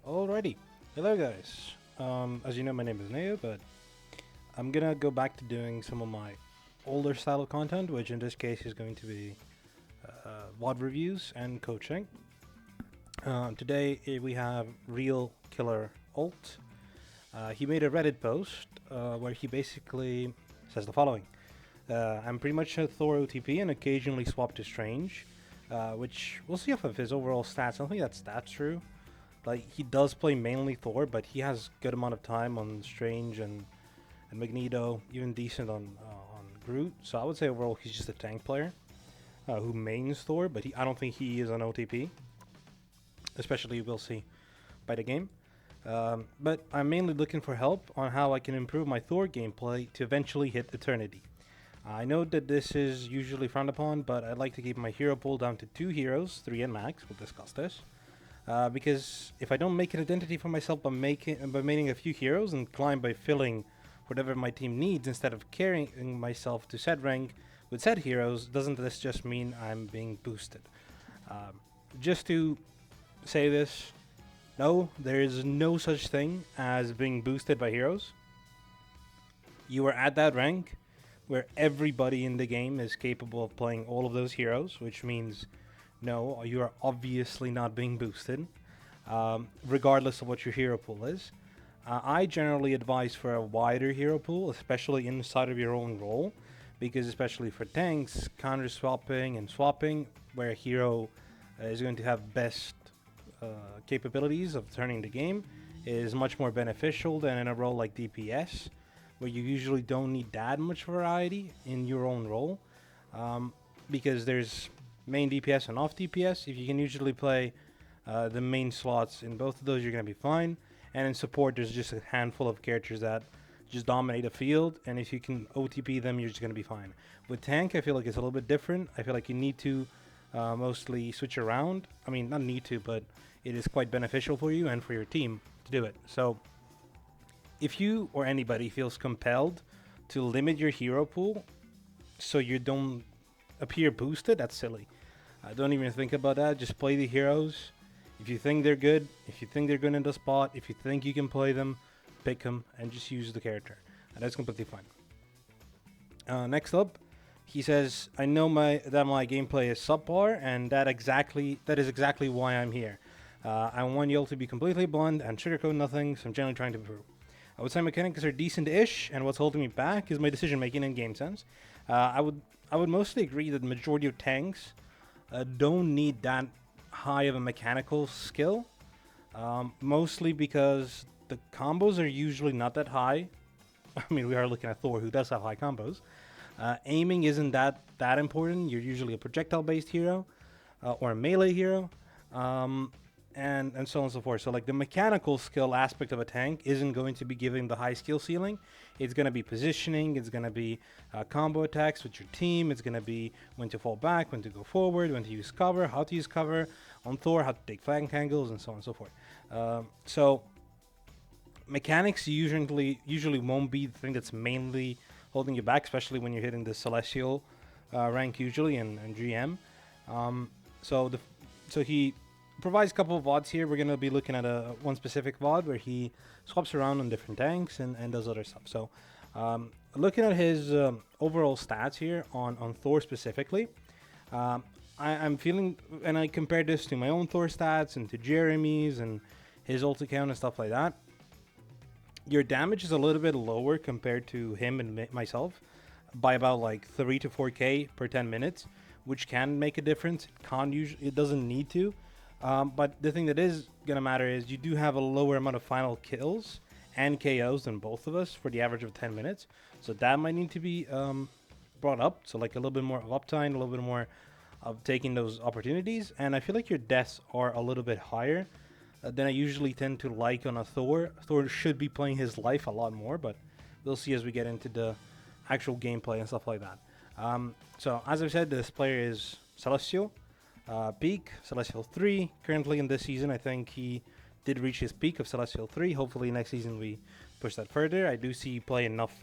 Alrighty. Hello, guys. As you know, my name is Neo, but I'm gonna go back to doing some of my older style of content, which in this case is going to be VOD reviews and coaching. Today we have Real Killer Alt. He made a Reddit post where he basically says the following: I'm pretty much a Thor OTP and occasionally swap to Strange, which we'll see off of his overall stats. I don't think that's true. Like he does play mainly Thor, but he has good amount of time on Strange and Magneto, even decent on Groot. So I would say overall he's just a tank player who mains Thor, but I don't think he is an OTP. Especially we'll see by the game. But I'm mainly looking for help on how I can improve my Thor gameplay to eventually hit Eternity. I know that this is usually frowned upon, but I'd like to keep my hero pool down to 2 heroes, 3 and max. We'll discuss this. Because if I don't make an identity for myself by making a few heroes and climb by filling whatever my team needs instead of carrying myself to said rank with said heroes, doesn't this just mean I'm being boosted? Just to say this, no, there is no such thing as being boosted by heroes. You are at that rank where everybody in the game is capable of playing all of those heroes, which means no, you are obviously not being boosted, regardless of what your hero pool is. I generally advise for a wider hero pool, especially inside of your own role, because especially for tanks, counter swapping and swapping, where a hero is going to have best capabilities of turning the game, is much more beneficial than in a role like DPS, where you usually don't need that much variety in your own role, because there's main DPS and off DPS. If you can usually play the main slots in both of those, you're going to be fine. And in support, there's just a handful of characters that just dominate a field, and if you can OTP them, you're just going to be fine. With tank, I feel like it's a little bit different. I feel like you need to mostly switch around. I mean, not need to, but it is quite beneficial for you and for your team to do it. So if you or anybody feels compelled to limit your hero pool so you don't appear boosted, that's silly. Don't even think about that. Just play the heroes. If you think they're good, if you think they're good in the spot, if you think you can play them, pick them and just use the character. And that's completely fine. Next up, he says, I know that my gameplay is subpar, and that is exactly why I'm here. I want y'all to be completely blunt and sugarcoat nothing, so I'm generally trying to improve. I would say mechanics are decent-ish, and what's holding me back is my decision-making in game sense. I would mostly agree that the majority of tanks don't need that high of a mechanical skill, mostly because the combos are usually not that high. I mean, we are looking at Thor, who does have high combos. Aiming isn't that important. You're usually a projectile-based hero or a melee hero, and so on and so forth. So like the mechanical skill aspect of a tank isn't going to be giving the high skill ceiling. It's going to be positioning. It's going to be combo attacks with your team. It's going to be when to fall back, when to go forward, when to use cover, how to use cover on Thor, how to take flank angles, and so on and so forth. So mechanics usually won't be the thing that's mainly holding you back, especially when you're hitting the celestial rank usually and GM. So he provides a couple of VODs here. We're going to be looking at one specific VOD where he swaps around on different tanks and does other stuff. So looking at his overall stats here on Thor specifically, I'm feeling, and I compared this to my own Thor stats and to Jeremy's and his ult account and stuff like that. Your damage is a little bit lower compared to him and myself by about like 3 to 4k per 10 minutes, which can make a difference. It doesn't need to. But the thing that is going to matter is you do have a lower amount of final kills and KOs than both of us for the average of 10 minutes. So that might need to be brought up. So like a little bit more of uptime, a little bit more of taking those opportunities. And I feel like your deaths are a little bit higher than I usually tend to like on a Thor. Thor should be playing his life a lot more, but we'll see as we get into the actual gameplay and stuff like that. So as I've said, this player is Celestial. Peak Celestial 3 currently in this season. I think he did reach his peak of Celestial 3. Hopefully next season we push that further. I do see you play enough.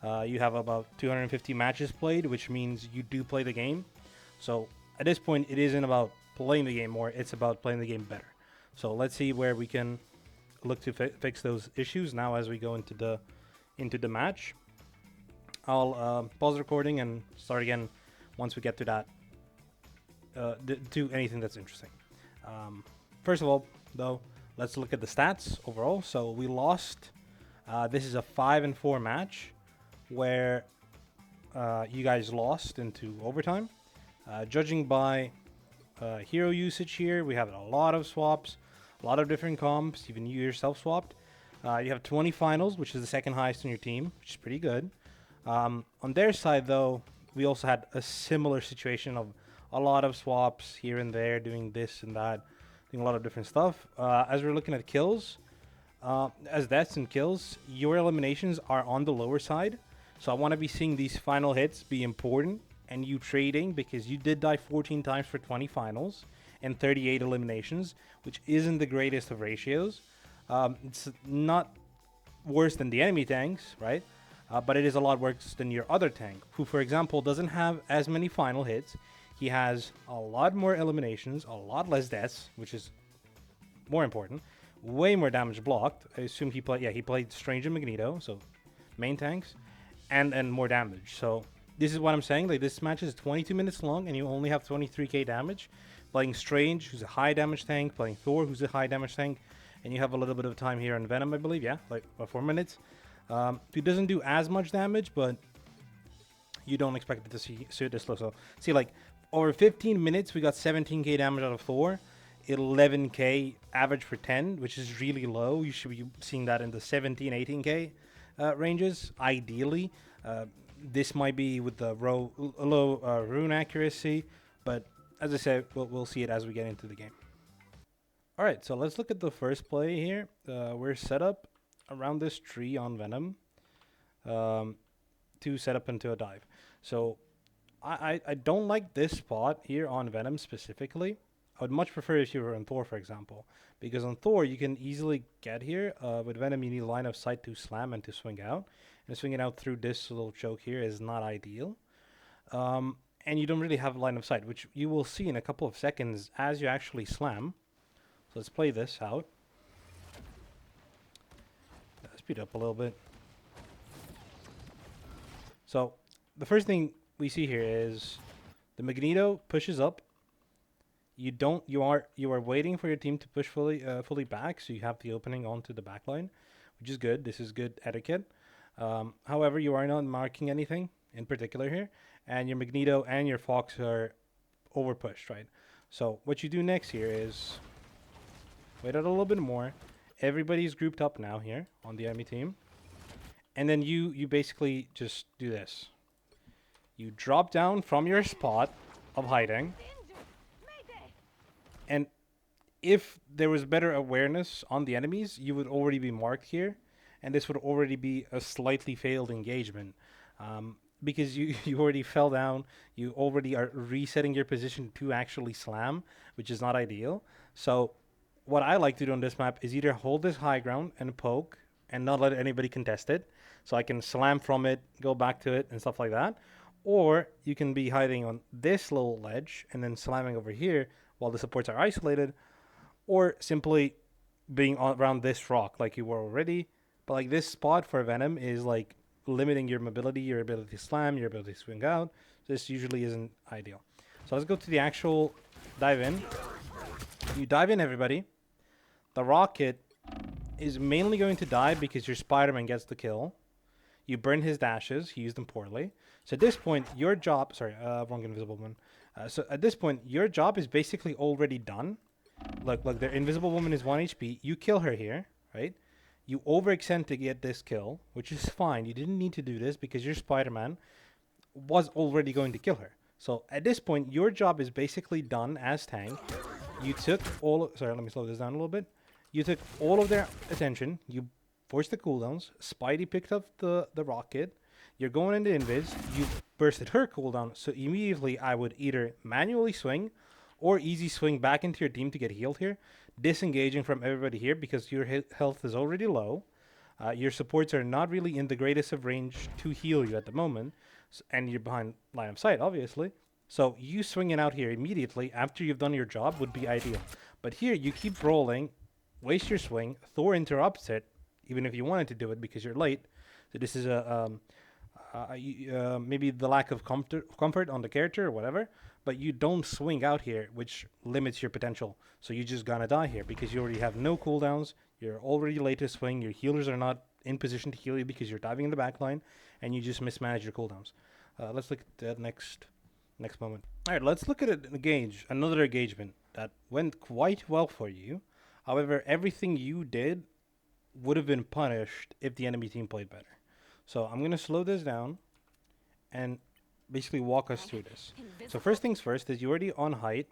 You have about 250 matches played, which means you do play the game. So at this point, it isn't about playing the game more, it's about playing the game better. So let's see where we can look to fix those issues now as we go into the match. I'll pause recording and start again once we get to that to anything that's interesting. First of all, though, let's look at the stats overall. So we lost. This is a 5-4 match where you guys lost into overtime. Judging by hero usage here, we have a lot of swaps, a lot of different comps. Even you yourself swapped. You have 20 finals, which is the second highest on your team, which is pretty good. On their side, though, we also had a similar situation of a lot of swaps here and there, doing this and that, doing a lot of different stuff. As we're looking at kills, as deaths and kills, your eliminations are on the lower side. So I want to be seeing these final hits be important and you trading, because you did die 14 times for 20 finals and 38 eliminations, which isn't the greatest of ratios. It's not worse than the enemy tanks, right? But it is a lot worse than your other tank, who, for example, doesn't have as many final hits. He has a lot more eliminations, a lot less deaths, which is more important. Way more damage blocked. I assume he played. Yeah, he played Strange and Magneto, so main tanks, and more damage. So this is what I'm saying. Like, this match is 22 minutes long, and you only have 23k damage. Playing Strange, who's a high damage tank. Playing Thor, who's a high damage tank, and you have a little bit of time here on Venom, I believe. Yeah, like about 4 minutes. He doesn't do as much damage, but you don't expect it to see this slow. So see, like, over 15 minutes, we got 17k damage out of Thor, 11k average for 10, which is really low. You should be seeing that in the 17, 18k ranges, ideally. This might be with the low rune accuracy, but as I said, we'll see it as we get into the game. All right, so let's look at the first play here. We're set up around this tree on Venom to set up into a dive. So I don't like this spot here on Venom specifically. I would much prefer if you were on Thor, for example, because on Thor you can easily get here. With Venom, you need line of sight to slam and to swing out, and swinging out through this little choke here is not ideal. And you don't really have line of sight, which you will see in a couple of seconds as you actually slam. So let's play this out. Speed up a little bit. So the first thing we see here is the Magneto pushes up. You are waiting for your team to push fully back, so you have the opening onto the back line, which is good. This is good etiquette. However, you are not marking anything in particular here, and your Magneto and your Fox are over pushed, right? So what you do next here is wait out a little bit more. Everybody's grouped up now here on the enemy team, and then you basically just do this. You drop down from your spot of hiding, and if there was better awareness on the enemies, you would already be marked here, and this would already be a slightly failed engagement, because you already fell down. You already are resetting your position to actually slam, which is not ideal. So what I like to do on this map is either hold this high ground and poke and not let anybody contest it, so I can slam from it, go back to it, and stuff like that. Or you can be hiding on this little ledge and then slamming over here while the supports are isolated, or simply being around this rock like you were already. But like, this spot for Venom is like limiting your mobility, your ability to slam, your ability to swing out. This usually isn't ideal. So let's go to the actual dive in. You dive in, everybody. The rocket is mainly going to die because your Spider-Man gets the kill. You burn his dashes. He used them poorly. So at this point, your job... Sorry, wrong Invisible Woman. So at this point, your job is basically already done. Look, their Invisible Woman is 1 HP. You kill her here, right? You overextend to get this kill, which is fine. You didn't need to do this because your Spider-Man was already going to kill her. So at this point, your job is basically done as tank. You took all... Sorry, let me slow this down a little bit. You took all of their attention. You forced the cooldowns. Spidey picked up the rocket. You're going into invis. You bursted her cooldown. So immediately I would either manually swing or easy swing back into your team to get healed here. Disengaging from everybody here because your health is already low. Your supports are not really in the greatest of range to heal you at the moment. And you're behind line of sight, obviously. So you swinging out here immediately after you've done your job would be ideal. But here, you keep rolling, waste your swing, Thor interrupts it, even if you wanted to do it because you're late. So this is maybe the lack of comfort on the character or whatever, but you don't swing out here, which limits your potential. So you're just gonna die here because you already have no cooldowns, you're already late to swing, your healers are not in position to heal you because you're diving in the back line, and you just mismanage your cooldowns. Let's look at that next moment. All right, let's look at another engagement that went quite well for you. However, everything you did would have been punished if the enemy team played better. So I'm going to slow this down and basically walk us through this. So first things first is you're already on height.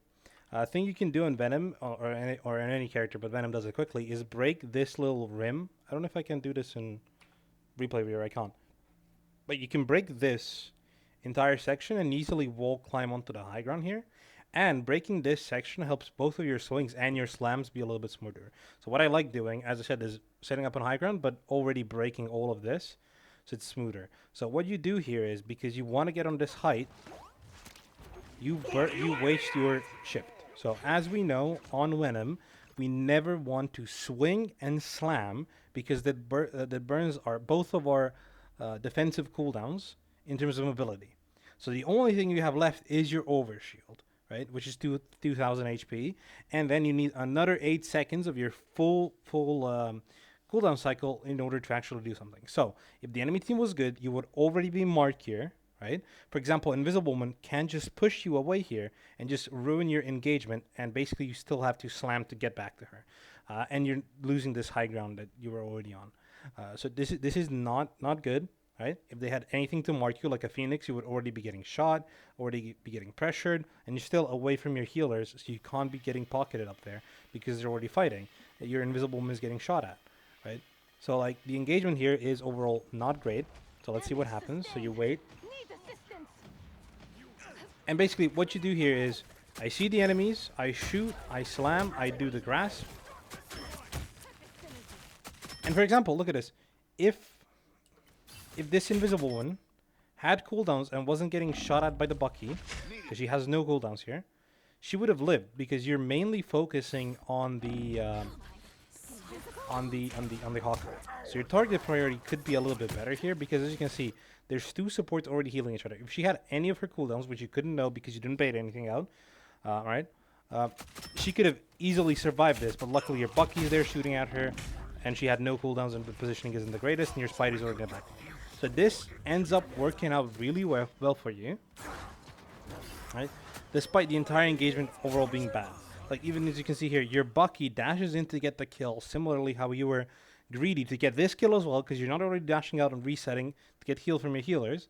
Thing you can do in Venom or in any character, but Venom does it quickly, is break this little rim. I don't know if I can do this in replay viewer. I can't. But you can break this entire section and easily wall climb onto the high ground here. And breaking this section helps both of your swings and your slams be a little bit smoother. So what I like doing, as I said, is setting up on high ground, but already breaking all of this so it's smoother. So what you do here is, because you want to get on this height, you waste your shift. So as we know, on Venom, we never want to swing and slam because that burns both of our defensive cooldowns in terms of mobility. So the only thing you have left is your overshield, right, which is 2000 HP, and then you need another 8 seconds of your full cooldown cycle in order to actually do something. So if the enemy team was good, you would already be marked here, right? For example, Invisible Woman can just push you away here and just ruin your engagement, and basically you still have to slam to get back to her, and you're losing this high ground that you were already on. So this is not good. Right? If they had anything to mark you like a Phoenix, you would already be getting shot, already be getting pressured, and you're still away from your healers, so you can't be getting pocketed up there because they're already fighting. Your Invisible Woman is getting shot at, right? So like the engagement here is overall not great. So let's see what happens. So you wait. And basically what you do here is, I see the enemies, I shoot, I slam, I do the grasp. And for example, look at this. If this Invisible One had cooldowns and wasn't getting shot at by the Bucky, because she has no cooldowns here, she would have lived, because you're mainly focusing on the Hawkeye. So your target priority could be a little bit better here, because as you can see, there's two supports already healing each other. If she had any of her cooldowns, which you couldn't know because you didn't bait anything out, right? She could have easily survived this, but luckily your Bucky's there shooting at her, and she had no cooldowns, and the positioning isn't the greatest, and your Spidey's already back. So this ends up working out really well for you, right? Despite the entire engagement overall being bad. Like, even as you can see here, your Bucky dashes in to get the kill, similarly how you were greedy to get this kill as well, because you're not already dashing out and resetting to get healed from your healers.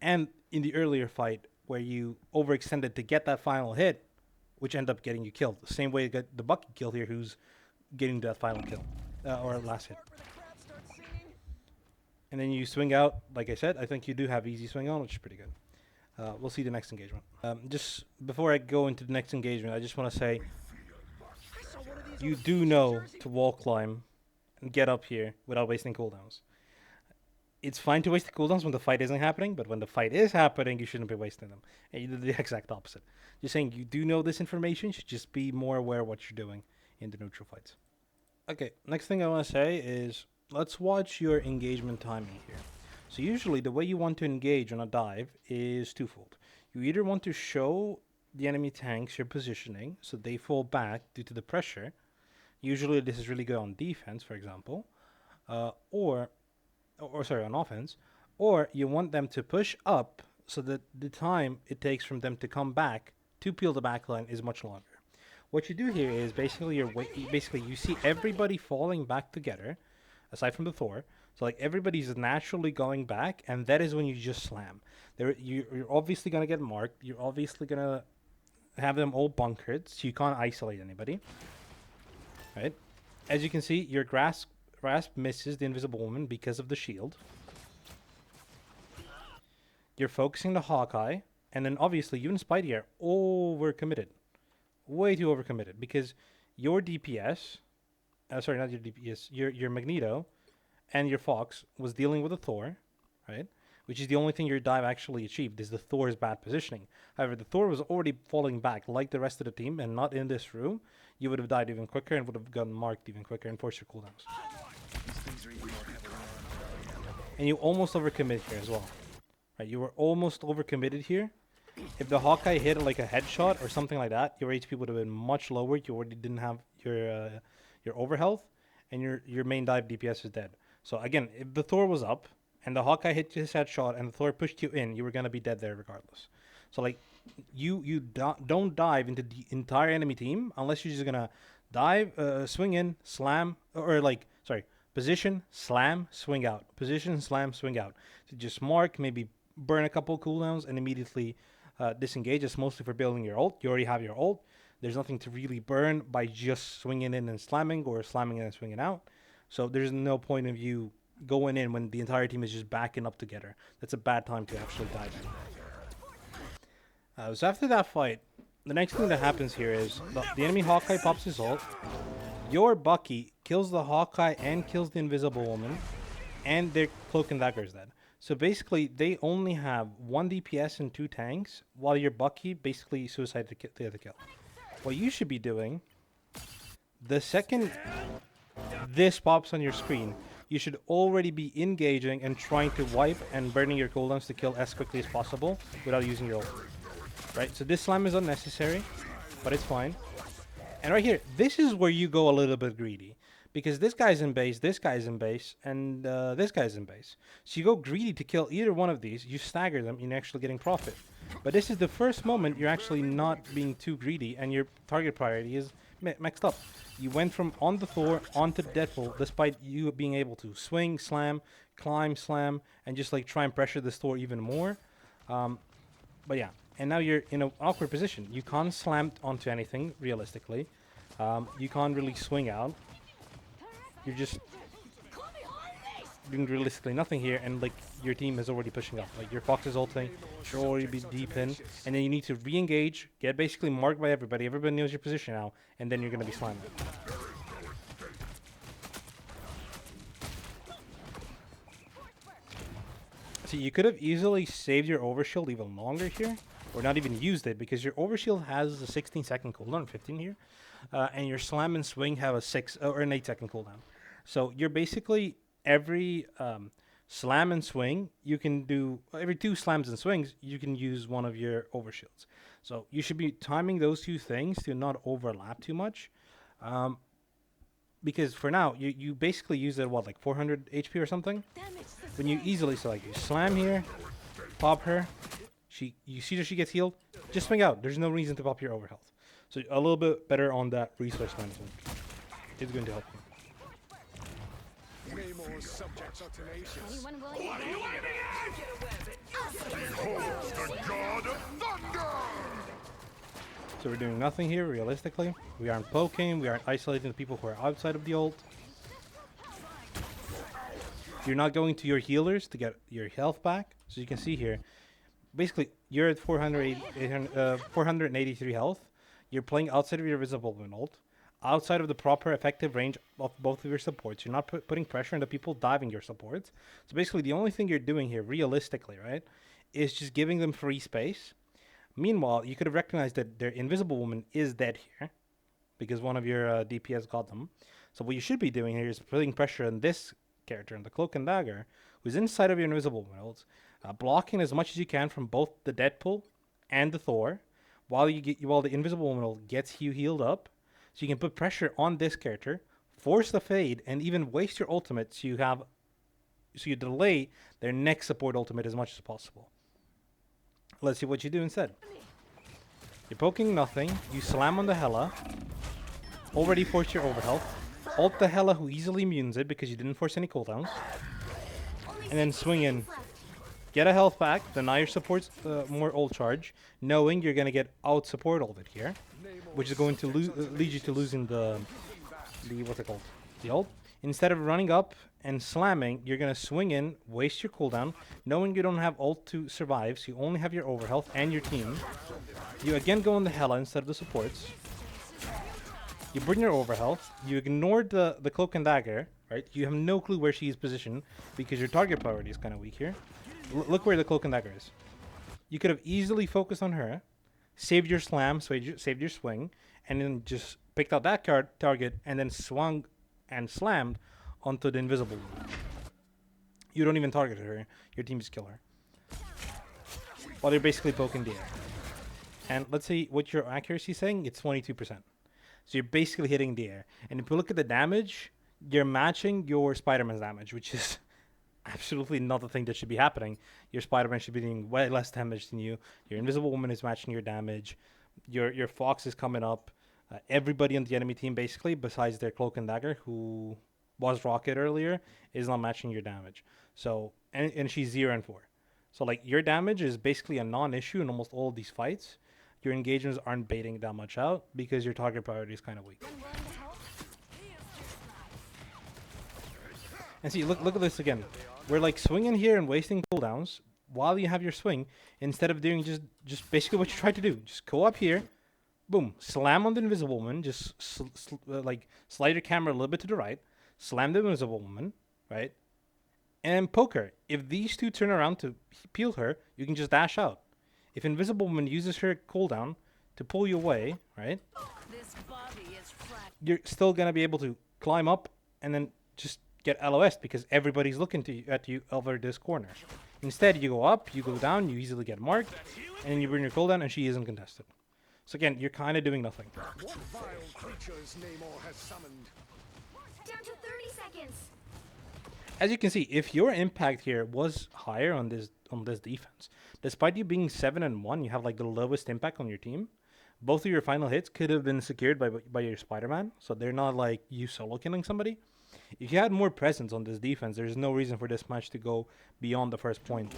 And in the earlier fight, where you overextended to get that final hit, which ended up getting you killed. The same way you got the Bucky kill here, who's getting that final kill, or last hit. And then you swing out, like I said, I think you do have easy swing on, which is pretty good. We'll see the next engagement. Just before I go into the next engagement, I just want to say, you do know to wall climb and get up here without wasting cooldowns. It's fine to waste the cooldowns when the fight isn't happening, but when the fight is happening, you shouldn't be wasting them. And you do the exact opposite. Just saying, you do know this information, you should just be more aware of what you're doing in the neutral fights. Okay, next thing I want to say is, let's watch your engagement timing here. So usually the way you want to engage on a dive is twofold. You either want to show the enemy tanks your positioning so they fall back due to the pressure. Usually this is really good on defense, for example, or on offense. Or you want them to push up so that the time it takes from them to come back to peel the backline is much longer. What you do here is basically you see everybody falling back together, aside from the Thor. So like everybody's naturally going back, and that is when you just slam. You're obviously gonna get marked. You're obviously gonna have them all bunkered, so you can't isolate anybody. Right? As you can see, your grasp misses the Invisible Woman because of the shield. You're focusing the Hawkeye, and then obviously you and Spidey are overcommitted. Way too overcommitted, because your DPS, sorry, not your DPS, your Magneto and your Fox was dealing with a Thor, right? which is the only thing your dive actually achieved, is the Thor's bad positioning. However, the Thor was already falling back like the rest of the team and not in this room. You would have died even quicker and would have gotten marked even quicker and forced your cooldowns. And you almost overcommitted here as well. Right, you were almost overcommitted here. If the Hawkeye hit like a headshot or something like that, your HP would have been much lower. You already didn't have your overhealth, and your main dive DPS is dead. So again, if the Thor was up and the Hawkeye hit his headshot and the Thor pushed you in, you were gonna be dead there regardless. So like, don't dive into the entire enemy team unless you're just gonna dive, swing in, slam, or like position, slam, swing out, position, slam, swing out. So just mark, maybe burn a couple cooldowns, and immediately disengage. It's mostly for building your ult. You already have your ult. There's nothing to really burn by just swinging in and slamming, or slamming in and swinging out. So there's no point of you going in when the entire team is just backing up together. That's a bad time to actually dive in. So after that fight, the next thing that happens here is the enemy Hawkeye pops his ult. Your Bucky kills the Hawkeye and kills the Invisible Woman, and their Cloak and Dagger is dead. So basically, they only have 1 DPS and 2 tanks, while your Bucky basically suicided the other kill. What you should be doing, the second this pops on your screen, you should already be engaging and trying to wipe and burning your cooldowns to kill as quickly as possible without using your ult. Right? So this slam is unnecessary, but it's fine. And right here, this is where you go a little bit greedy. Because this guy's in base, this guy's in base, and this guy's in base. So you go greedy to kill either one of these, you stagger them, and you're actually getting profit. But this is the first moment you're actually not being too greedy, and your target priority is mixed up. You went from on the Thor onto Deadpool, despite you being able to swing, slam, climb, slam, and just like try and pressure this Thor even more. But yeah, and now you're in an awkward position. You can't slam onto anything, realistically. You can't really swing out. You're just doing realistically nothing here, and like your team is already pushing up. Like your Fox is ulting, you're already be deep in, and then you need to re-engage, get basically marked by everybody. Everybody knows your position now, and then you're gonna be slamming. See, you could have easily saved your overshield even longer here, or not even used it, because your overshield has a 16-second cooldown, 15 here, and your slam and swing have a 6 or an 8-second cooldown. So you're basically every slam and swing, you can do every 2 slams and swings, you can use one of your overshields. So you should be timing those 2 things to not overlap too much, because for now you basically use it like 400 HP or something. When you easily select, you slam here, pop her, you see that she gets healed, just swing out. There's no reason to pop your overhealth. So a little bit better on that resource management. It's going to help you. Anyone willing to So we're doing nothing here, realistically. We aren't poking, we aren't isolating the people who are outside of the ult. You're not going to your healers to get your health back. So you can see here, basically, you're at 483 health. You're playing outside of your visible ult, outside of the proper effective range of both of your supports. You're not putting pressure on the people diving your supports. So basically, the only thing you're doing here, realistically, right, is just giving them free space. Meanwhile, you could have recognized that their Invisible Woman is dead here, because one of your DPS got them. So what you should be doing here is putting pressure on this character, on the Cloak and Dagger, who's inside of your Invisible Woman ult, blocking as much as you can from both the Deadpool and the Thor, while the Invisible Woman ult gets you healed up. So you can put pressure on this character, force the fade, and even waste your ultimate so you delay their next support ultimate as much as possible. Let's see what you do instead. You're poking nothing, you slam on the Hela, already force your overhealth, ult the Hela who easily immunes it because you didn't force any cooldowns, and then swing in. Get a health back, deny your supports more ult charge, knowing you're going to get out support ulted here, which is going to lead you to losing the what's it called? The ult. Instead of running up and slamming, you're going to swing in, waste your cooldown, knowing you don't have ult to survive, so you only have your overhealth and your team. You again go on the Hela instead of the supports. You burn your overhealth, you ignore the Cloak and Dagger, right? You have no clue where she is positioned, because your target priority is kind of weak here. Look where the cloak and dagger is. You could have easily focused on her, saved your slam, saved your swing, and then just picked out that target and then swung and slammed onto the invisible one. You don't even target her. Your team just kill her. While they're basically poking the air. And let's see what your accuracy is saying. It's 22%. So you're basically hitting the air. And if you look at the damage, you're matching your Spider-Man's damage, which is absolutely not the thing that should be happening. Your Spider-Man should be doing way less damage than you. Your Invisible Woman is matching your damage. Your Fox is coming up. Everybody on the enemy team, basically, besides their Cloak and Dagger, who was Rocket earlier, is not matching your damage. So, and she's 0 and 4. So, like, your damage is basically a non-issue in almost all of these fights. Your engagements aren't baiting that much out because your target priority is kind of weak. And see, look at this again. We're like swinging here and wasting cooldowns while you have your swing, instead of doing just basically what you tried to do. Just go up here, boom, slam on the Invisible Woman, just like slide your camera a little bit to the right, slam the Invisible Woman, right, and poke her. If these two turn around to peel her, you can just dash out. If Invisible Woman uses her cooldown to pull you away, right, you're still going to be able to climb up and then just get LOS'd because everybody's looking at you over this corner. Instead, you go up, you go down, you easily get marked, and then you burn your cooldown and she isn't contested. So again, you're kind of doing nothing. What vile creatures Namor has summoned? Down to 30 seconds. As you can see, if your impact here was higher on this defense, despite you being 7 and 1, you have like the lowest impact on your team. Both of your final hits could have been secured by your Spider-Man, so they're not like you solo killing somebody. If you had more presence on this defense, there's no reason for this match to go beyond the first point.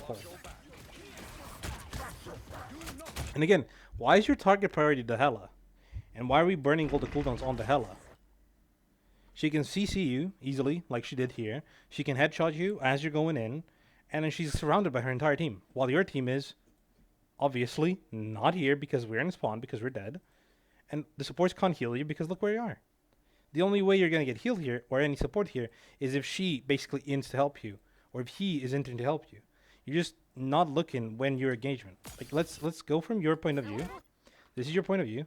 And again, why is your target priority the Hela? And why are we burning all the cooldowns on the Hela? She can CC you easily, like she did here. She can headshot you as you're going in, and then she's surrounded by her entire team. While your team is obviously not here because we're in spawn, because we're dead. And the supports can't heal you because look where you are. The only way you're going to get healed here, or any support here, is if she basically ins to help you, or if he is entering to help you. You're just not looking when your engagement. Like, let's go from your point of view. This is your point of view.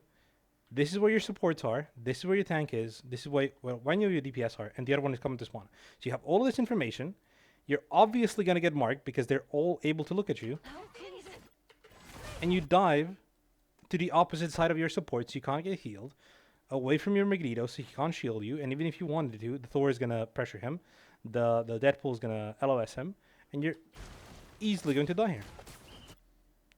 This is where your supports are. This is where your tank is. This is where one of your DPS are, and the other one is coming to spawn. So you have all of this information. You're obviously going to get marked because they're all able to look at you. And you dive to the opposite side of your support, so you can't get healed. Away from your Magneto, so he can't shield you, and even if you wanted to, the Thor is gonna pressure him, the Deadpool is gonna LOS him, and you're easily going to die here.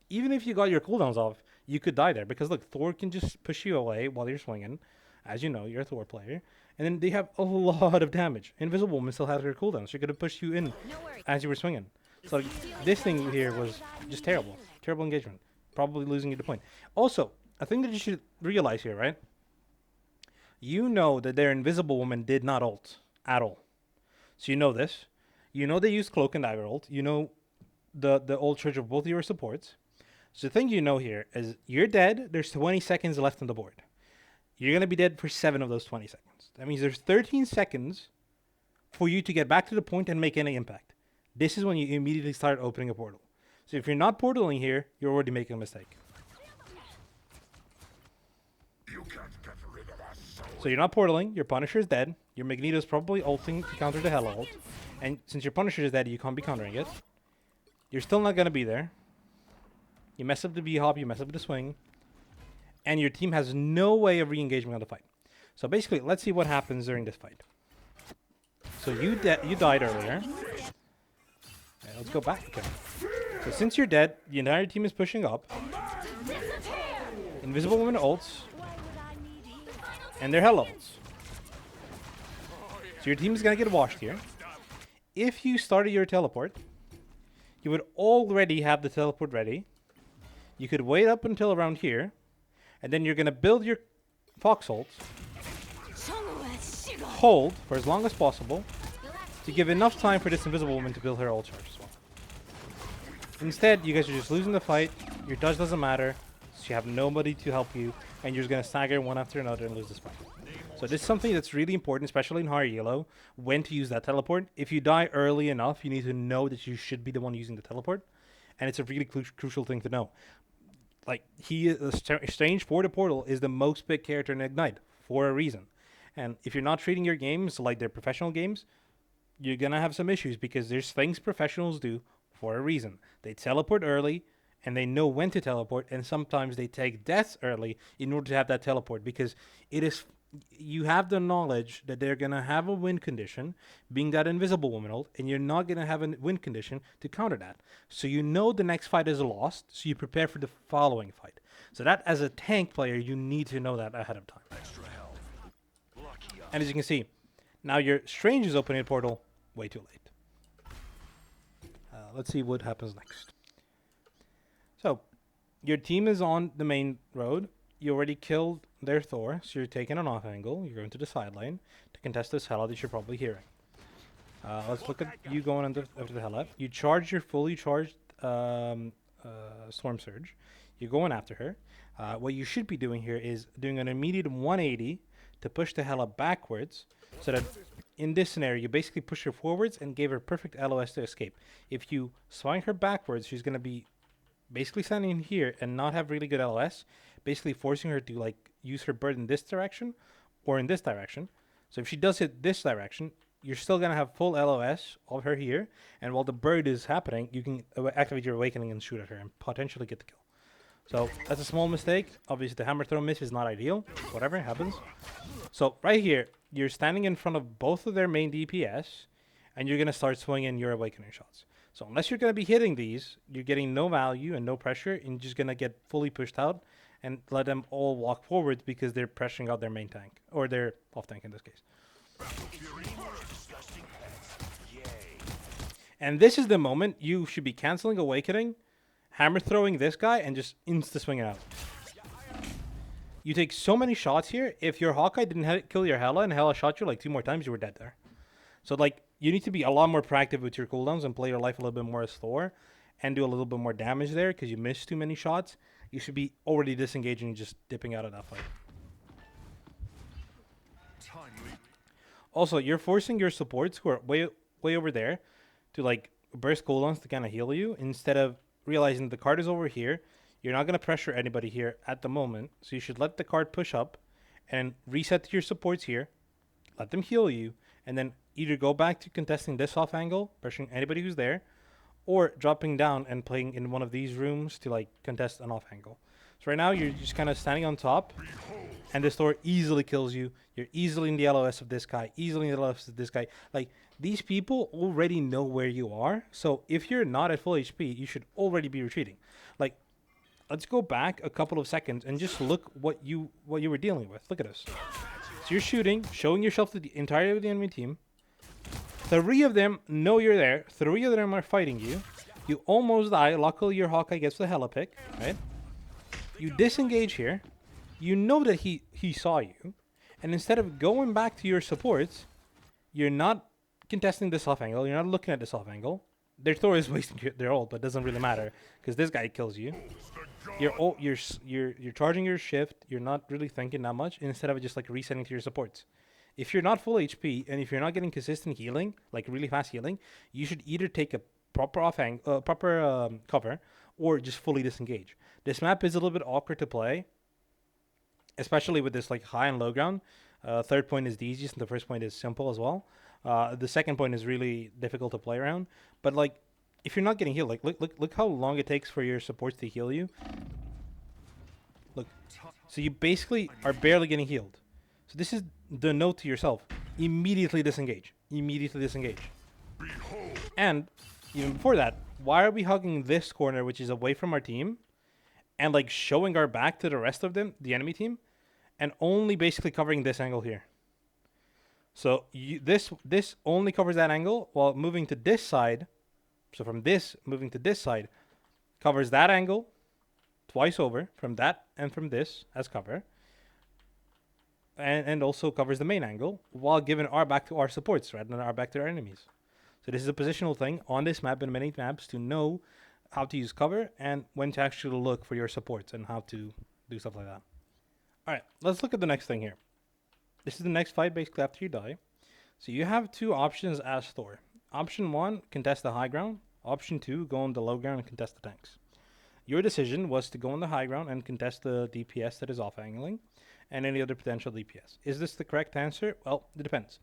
Even if you got your cooldowns off, you could die there, because look, Thor can just push you away while you're swinging. As you know, you're a Thor player, and then they have a lot of damage. Invisible Woman still has her cooldowns. She could have pushed you in as you were swinging. So this thing here was just terrible engagement, probably losing you the point. Also, a thing that you should realize here, right? You know that their Invisible Woman did not ult at all. So you know this. You know they used Cloak and Dagger ult. You know the ult charge of both of your supports. So the thing you know here is you're dead. There's 20 seconds left on the board. You're going to be dead for 7 of those 20 seconds. That means there's 13 seconds for you to get back to the point and make any impact. This is when you immediately start opening a portal. So if you're not portaling here, you're already making a mistake. So you're not portaling, your Punisher is dead, your Magneto's probably ulting to counter the Hela ult, and since your Punisher is dead, you can't be countering it. You're still not going to be there. You mess up the B-hop, you mess up the swing, and your team has no way of re-engaging on the fight. So basically, let's see what happens during this fight. So you died earlier. Okay, let's go back. Okay. So since you're dead, the entire team is pushing up. Invisible Woman ults. And they're Hela ults. So your team is going to get washed here. If you started your teleport, you would already have the teleport ready. You could wait up until around here. And then you're going to build your Fox ult. Hold for as long as possible to give enough time for this Invisible Woman to build her ult charge as well. Instead, you guys are just losing the fight. Your dodge doesn't matter. So you have nobody to help you. And you're just going to stagger one after another and lose this fight. So So this is something that's really important, especially in higher yellow, when to use that teleport. If you die early enough, you need to know that you should be the one using the teleport. And it's a really crucial thing to know. Like, Strange for the portal is the most picked character in Ignite for a reason. And if you're not treating your games like they're professional games, you're going to have some issues because there's things professionals do for a reason. They teleport early and they know when to teleport, and sometimes they take deaths early in order to have that teleport because you have the knowledge that they're going to have a win condition being that invisible woman ult, and you're not going to have a win condition to counter that. So you know the next fight is lost, so you prepare for the following fight. So that, as a tank player, you need to know that ahead of time. And as you can see, now your Strange is opening a portal way too late. Let's see what happens next. So, your team is on the main road. You already killed their Thor, so you're taking an off angle. You're going to the side lane to contest this Hela that you're probably hearing. Let's look at you going after the Hela. You charge your fully charged Storm Surge. You're going after her. What you should be doing here is doing an immediate 180 to push the Hela backwards, so that in this scenario, you basically push her forwards and gave her perfect LOS to escape. If you swing her backwards, she's going to be basically standing here and not have really good LOS, basically forcing her to like use her bird in this direction or in this direction. So if she does hit this direction, you're still going to have full LOS of her here, and while the bird is happening, you can activate your awakening and shoot at her and potentially get the kill. So that's a small mistake. Obviously the hammer throw miss is not ideal. Whatever happens. So right here, you're standing in front of both of their main DPS, and you're going to start swinging your awakening shots. So unless you're going to be hitting these, you're getting no value and no pressure, and you're just going to get fully pushed out and let them all walk forward because they're pressuring out their main tank, or their off tank in this case. And this is the moment you should be canceling awakening, hammer throwing this guy, and just insta swinging out. You take so many shots here. If your Hawkeye didn't kill your Hela and Hela shot you like 2 more times, you were dead there. So like, you need to be a lot more proactive with your cooldowns and play your life a little bit more as Thor and do a little bit more damage there because you missed too many shots. You should be already disengaging and just dipping out of that fight. Also, you're forcing your supports who are way over there to like burst cooldowns to kind of heal you instead of realizing the card is over here. You're not going to pressure anybody here at the moment, so you should let the card push up and reset to your supports here, let them heal you, and then either go back to contesting this off angle, pressuring anybody who's there, or dropping down and playing in one of these rooms to like contest an off angle. So right now you're just kind of standing on top, and this Thor easily kills you. You're easily in the LOS of this guy, easily in the LOS of this guy. Like, these people already know where you are, so if you're not at full HP, you should already be retreating. Like, let's go back a couple of seconds and just look what you were dealing with. Look at this. So you're shooting, showing yourself to the entirety of the enemy team. 3 of them know you're there. 3 of them are fighting you. You almost die. Luckily, your Hawkeye gets the Hela pick, right? You disengage here. You know that he saw you. And instead of going back to your supports, you're not contesting this off angle. You're not looking at this off angle. Their Thor is wasting their ult, but it doesn't really matter because this guy kills you. You're charging your shift. You're not really thinking that much instead of just like resetting to your supports. If you're not full HP and if you're not getting consistent healing, like really fast healing, you should either take a proper cover or just fully disengage. This map is a little bit awkward to play, especially with this like high and low ground. Third point is the easiest, and the first point is simple as well. The second point is really difficult to play around. But like, if you're not getting healed, like look how long it takes for your supports to heal you. Look, so you basically are barely getting healed. So this is the note to yourself: immediately disengage. Immediately disengage. And even before that, why are we hugging this corner, which is away from our team, and like showing our back to the rest of them, the enemy team, and only basically covering this angle here? So this only covers that angle, while moving to this side. So from this moving to this side covers that angle twice over, from that and from this as cover, and also covers the main angle while giving our back to our supports rather than our back to our enemies. So this is a positional thing on this map and many maps to know how to use cover and when to actually look for your supports and how to do stuff like that. All right, let's look at the next thing here. This is the next fight basically after you die. So you have two options as Thor. Option 1, contest the high ground. Option 2, go on the low ground and contest the tanks. Your decision was to go on the high ground and contest the DPS that is off angling and any other potential DPS. Is this the correct answer? Well, it depends.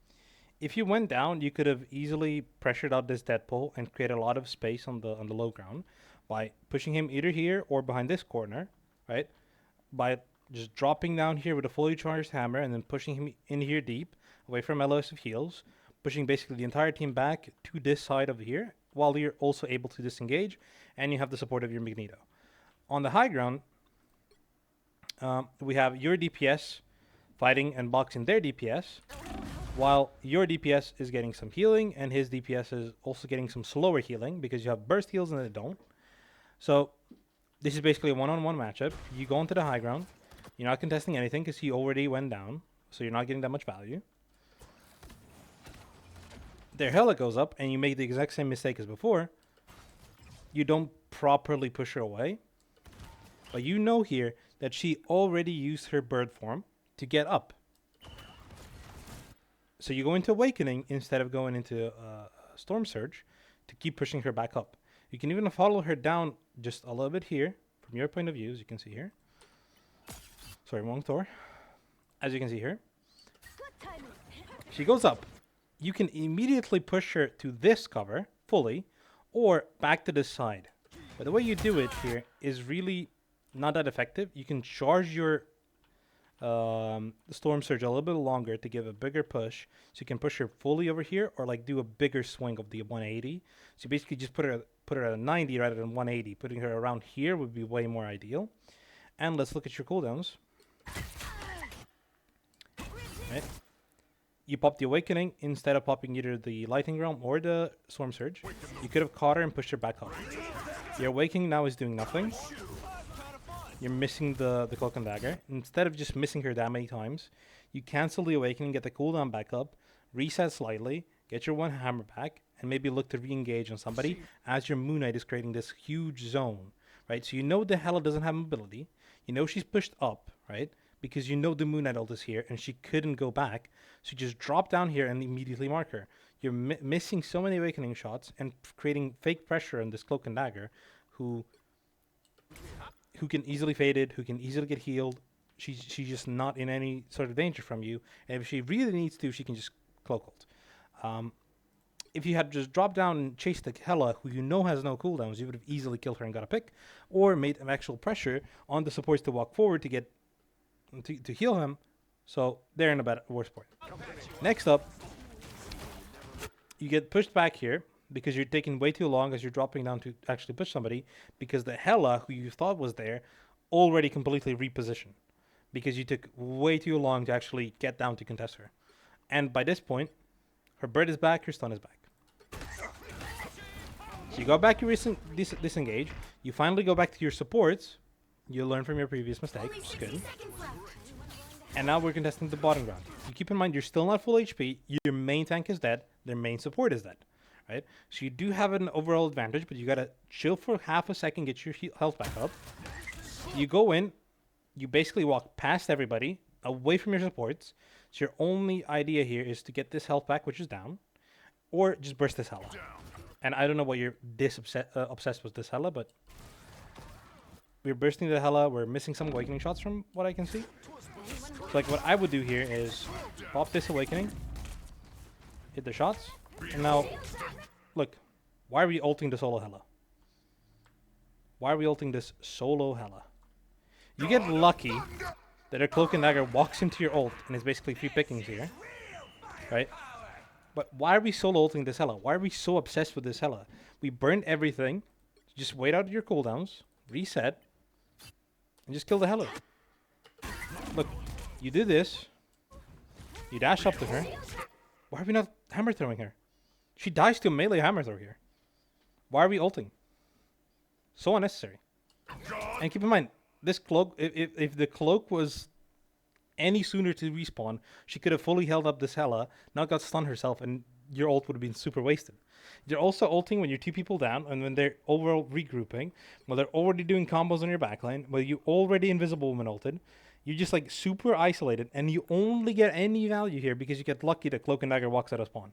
If you went down, you could have easily pressured out this Deadpool and created a lot of space on the low ground by pushing him either here or behind this corner, right? By just dropping down here with a fully charged hammer and then pushing him in here deep, away from LOS of heals, pushing basically the entire team back to this side of here, while you're also able to disengage, and you have the support of your Magneto. On the high ground, we have your DPS fighting and boxing their DPS, while your DPS is getting some healing, and his DPS is also getting some slower healing, because you have burst heals and they don't. So, this is basically a one-on-one matchup. You go into the high ground. You're not contesting anything, because he already went down, so you're not getting that much value. Their Hela goes up, and you make the exact same mistake as before. You don't properly push her away. But you know here that she already used her bird form to get up. So you go into Awakening instead of going into Storm Surge to keep pushing her back up. You can even follow her down just a little bit here, from your point of view, as you can see here. Sorry, wrong Thor. As you can see here. She goes up. You can immediately push her to this cover, fully, or back to this side. But the way you do it here is really not that effective. You can charge your Storm Surge a little bit longer to give a bigger push. So you can push her fully over here, or like do a bigger swing of the 180. So basically just put her at a 90 rather than 180. Putting her around here would be way more ideal. And let's look at your cooldowns. Right. You pop the Awakening instead of popping either the Lightning Realm or the Storm Surge. You could have caught her and pushed her back up. Your Awakening now is doing nothing. You're missing the Cloak and Dagger. Instead of just missing her that many times, you cancel the Awakening, get the cooldown back up, reset slightly, get your one hammer back, and maybe look to re-engage on somebody as your Moon Knight is creating this huge zone, right? So you know the Hela doesn't have mobility. You know she's pushed up, right? Because you know the Moon Knight ult is here, and she couldn't go back. So you just drop down here and immediately mark her. You're missing so many Awakening shots and creating fake pressure on this Cloak and Dagger, who can easily fade it, who can easily get healed. She's just not in any sort of danger from you. And if she really needs to, she can just Cloak ult. If you had just dropped down and chased the Hela, who you know has no cooldowns, you would have easily killed her and got a pick, or made an actual pressure on the supports to walk forward to get to heal him. So they're in a worse point. Next up, you get pushed back here because you're taking way too long as you're dropping down to actually push somebody, because the Hela, who you thought was there, already completely repositioned because you took way too long to actually get down to contest her. And by this point, her bird is back, her stun is back. So you go back, you disengage, you finally go back to your supports, you learn from your previous mistake, which is good. And now we're contesting the bottom ground. You keep in mind, you're still not full HP, your main tank is dead, their main support is dead. Right? So you do have an overall advantage, but you gotta chill for half a second, get your health back up. You go in, you basically walk past everybody, away from your supports. So your only idea here is to get this health back, which is down, or just burst this Hela. And I don't know why you're this obsessed with this Hela, but we're bursting the Hela, we're missing some Awakening shots from what I can see. So like what I would do here is pop this Awakening, hit the shots, and now, look, why are we ulting the solo Hela? Why are we ulting this solo Hela? You get lucky that a Cloak and Dagger walks into your ult and is basically free pickings here, right? But why are we solo ulting this Hela? Why are we so obsessed with this Hela? We burned everything. Just wait out your cooldowns, reset, and just kill the Hela. Look, you do this. You dash up to her. Why are we not hammer throwing her? She dies to a melee hammer throw here. Why are we ulting? So unnecessary. And keep in mind, this cloak, if the cloak was any sooner to respawn, she could have fully held up this Hela, not got stunned herself, and your ult would have been super wasted. You're also ulting when you're two people down, and when they're overall regrouping, when they're already doing combos on your backline, when you already Invisible Woman ulted. You're just like super isolated, and you only get any value here because you get lucky that Cloak and Dagger walks out of spawn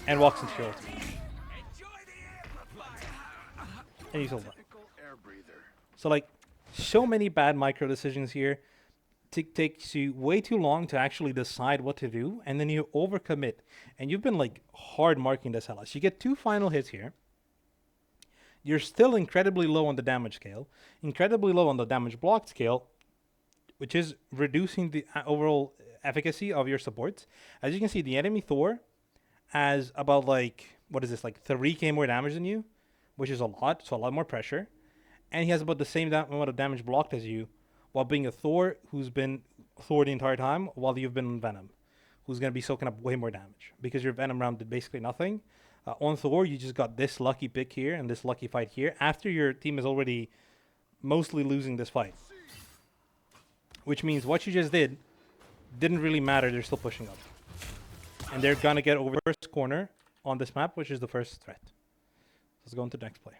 and walks into your ulti. And you still die. So like, so many bad micro decisions here. It takes you way too long to actually decide what to do, and then you overcommit. And you've been like hard marking this LS. You get 2 final hits here. You're still incredibly low on the damage scale, incredibly low on the damage blocked scale, which is reducing the overall efficacy of your supports. As you can see, the enemy Thor has about like, what is this, like 3k more damage than you, which is a lot, so a lot more pressure. And he has about the same amount of damage blocked as you, while being a Thor who's been Thor the entire time, while you've been Venom, who's going to be soaking up way more damage because your Venom round did basically nothing. On Thor, you just got this lucky pick here and this lucky fight here after your team is already mostly losing this fight. Which means what you just did didn't really matter. They're still pushing up. And they're going to get over the first corner on this map, which is the first threat. Let's go into the next play.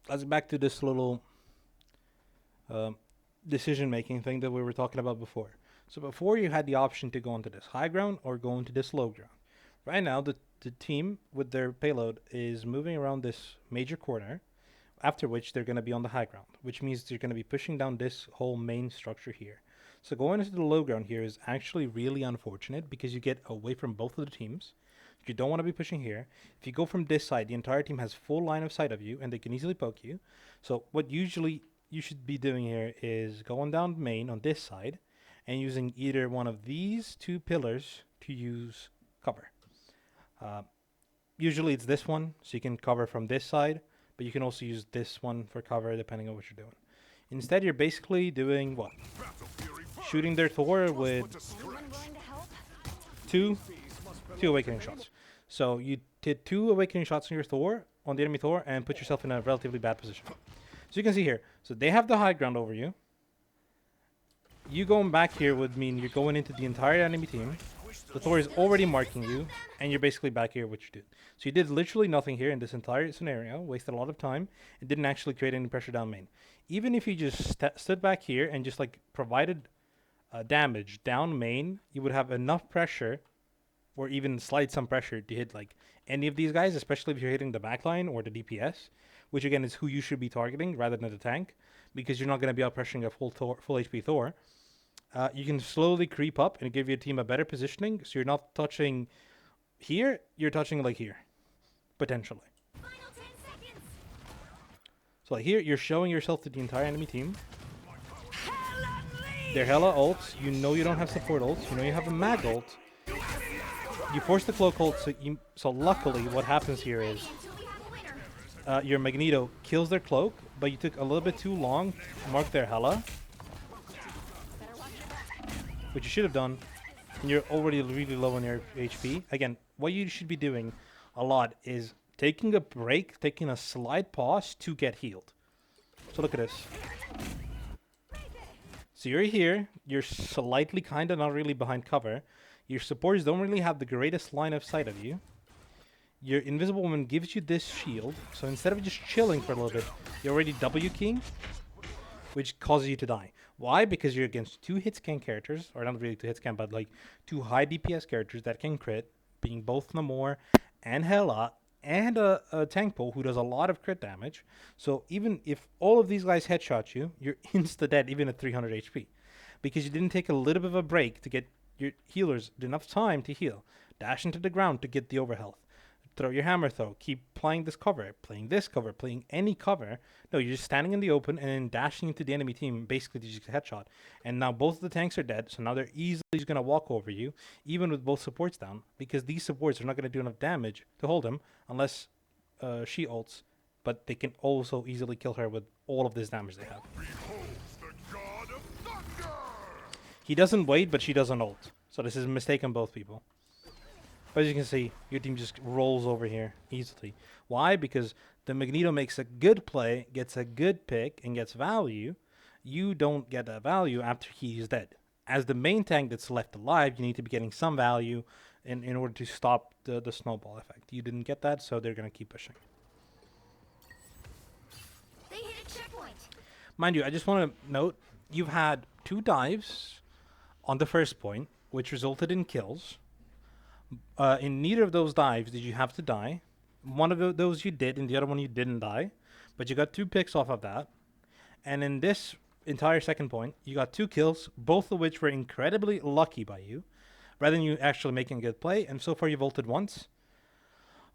Let's get back to this little decision-making thing that we were talking about before. So before you had the option to go into this high ground or go into this low ground. Right now, the team with their payload is moving around this major corner, after which they're going to be on the high ground, which means they're going to be pushing down this whole main structure here. So going into the low ground here is actually really unfortunate because you get away from both of the teams. You don't want to be pushing here. If you go from this side, the entire team has full line of sight of you and they can easily poke you. So what usually you should be doing here is going down main on this side and using either one of these 2 pillars to use cover. Usually it's this one, so you can cover from this side, but you can also use this one for cover depending on what you're doing. Instead, you're basically doing what? Shooting their Thor with two awakening shots. So you did 2 awakening shots on your Thor, on the enemy Thor, and put yourself in a relatively bad position. So you can see here, so they have the high ground over you. You going back here would mean you're going into the entire enemy team. The Thor is already marking you, and you're basically back here what you did. So you did literally nothing here in this entire scenario, wasted a lot of time, and didn't actually create any pressure down main. Even if you just stood back here and just like provided damage down main, you would have enough pressure, or even slide some pressure to hit like any of these guys, especially if you're hitting the backline or the DPS, which again is who you should be targeting rather than the tank, because you're not going to be out pressuring a full HP Thor. You can slowly creep up and give your team a better positioning, so you're not touching here, you're touching like here, potentially. Final 10 seconds. So like here, you're showing yourself to the entire enemy team. They're hella ults. You know you don't have support ults. You know you have a mag ult. You force the cloak ult, so luckily what happens here is Until we have a winner. your Magneto kills their cloak, but you took a little bit too long to mark their hella, which you should have done, and you're already really low on your HP. Again, what you should be doing a lot is taking a break, taking a slight pause to get healed. So look at this. So you're here, you're slightly kind of not really behind cover. Your supporters don't really have the greatest line of sight of you. Your Invisible Woman gives you this shield, so instead of just chilling for a little bit, you're already W keying, which causes you to die. Why? Because you're against 2 hit scan characters, or not really 2 hit scan, but like 2 high DPS characters that can crit, being both Namor and Hela, and a tank pole who does a lot of crit damage. So even if all of these guys headshot you, you're insta-dead even at 300 HP. Because you didn't take a little bit of a break to get your healers enough time to heal. Dash into the ground to get the overhealth. Throw your hammer throw. Keep playing this cover, playing any cover. No, you're just standing in the open and then dashing into the enemy team, basically to just headshot. And now both of the tanks are dead, so now they're easily just going to walk over you, even with both supports down, because these supports are not going to do enough damage to hold them unless she ults, but they can also easily kill her with all of this damage they have. He doesn't wait, but she doesn't ult. So this is a mistake on both people. But as you can see, your team just rolls over here easily. Why? Because the Magneto makes a good play, gets a good pick, and gets value. You don't get that value after he is dead. As the main tank that's left alive, you need to be getting some value in order to stop the snowball effect. You didn't get that, so they're going to keep pushing. They hit a checkpoint. Mind you, I just want to note, you've had 2 dives on the first point, which resulted in kills. In neither of those dives did you have to die. One of those you did, and the other one you didn't die. But you got 2 picks off of that. And in this entire second point, you got 2 kills, both of which were incredibly lucky by you, rather than you actually making a good play. And so far, you vaulted once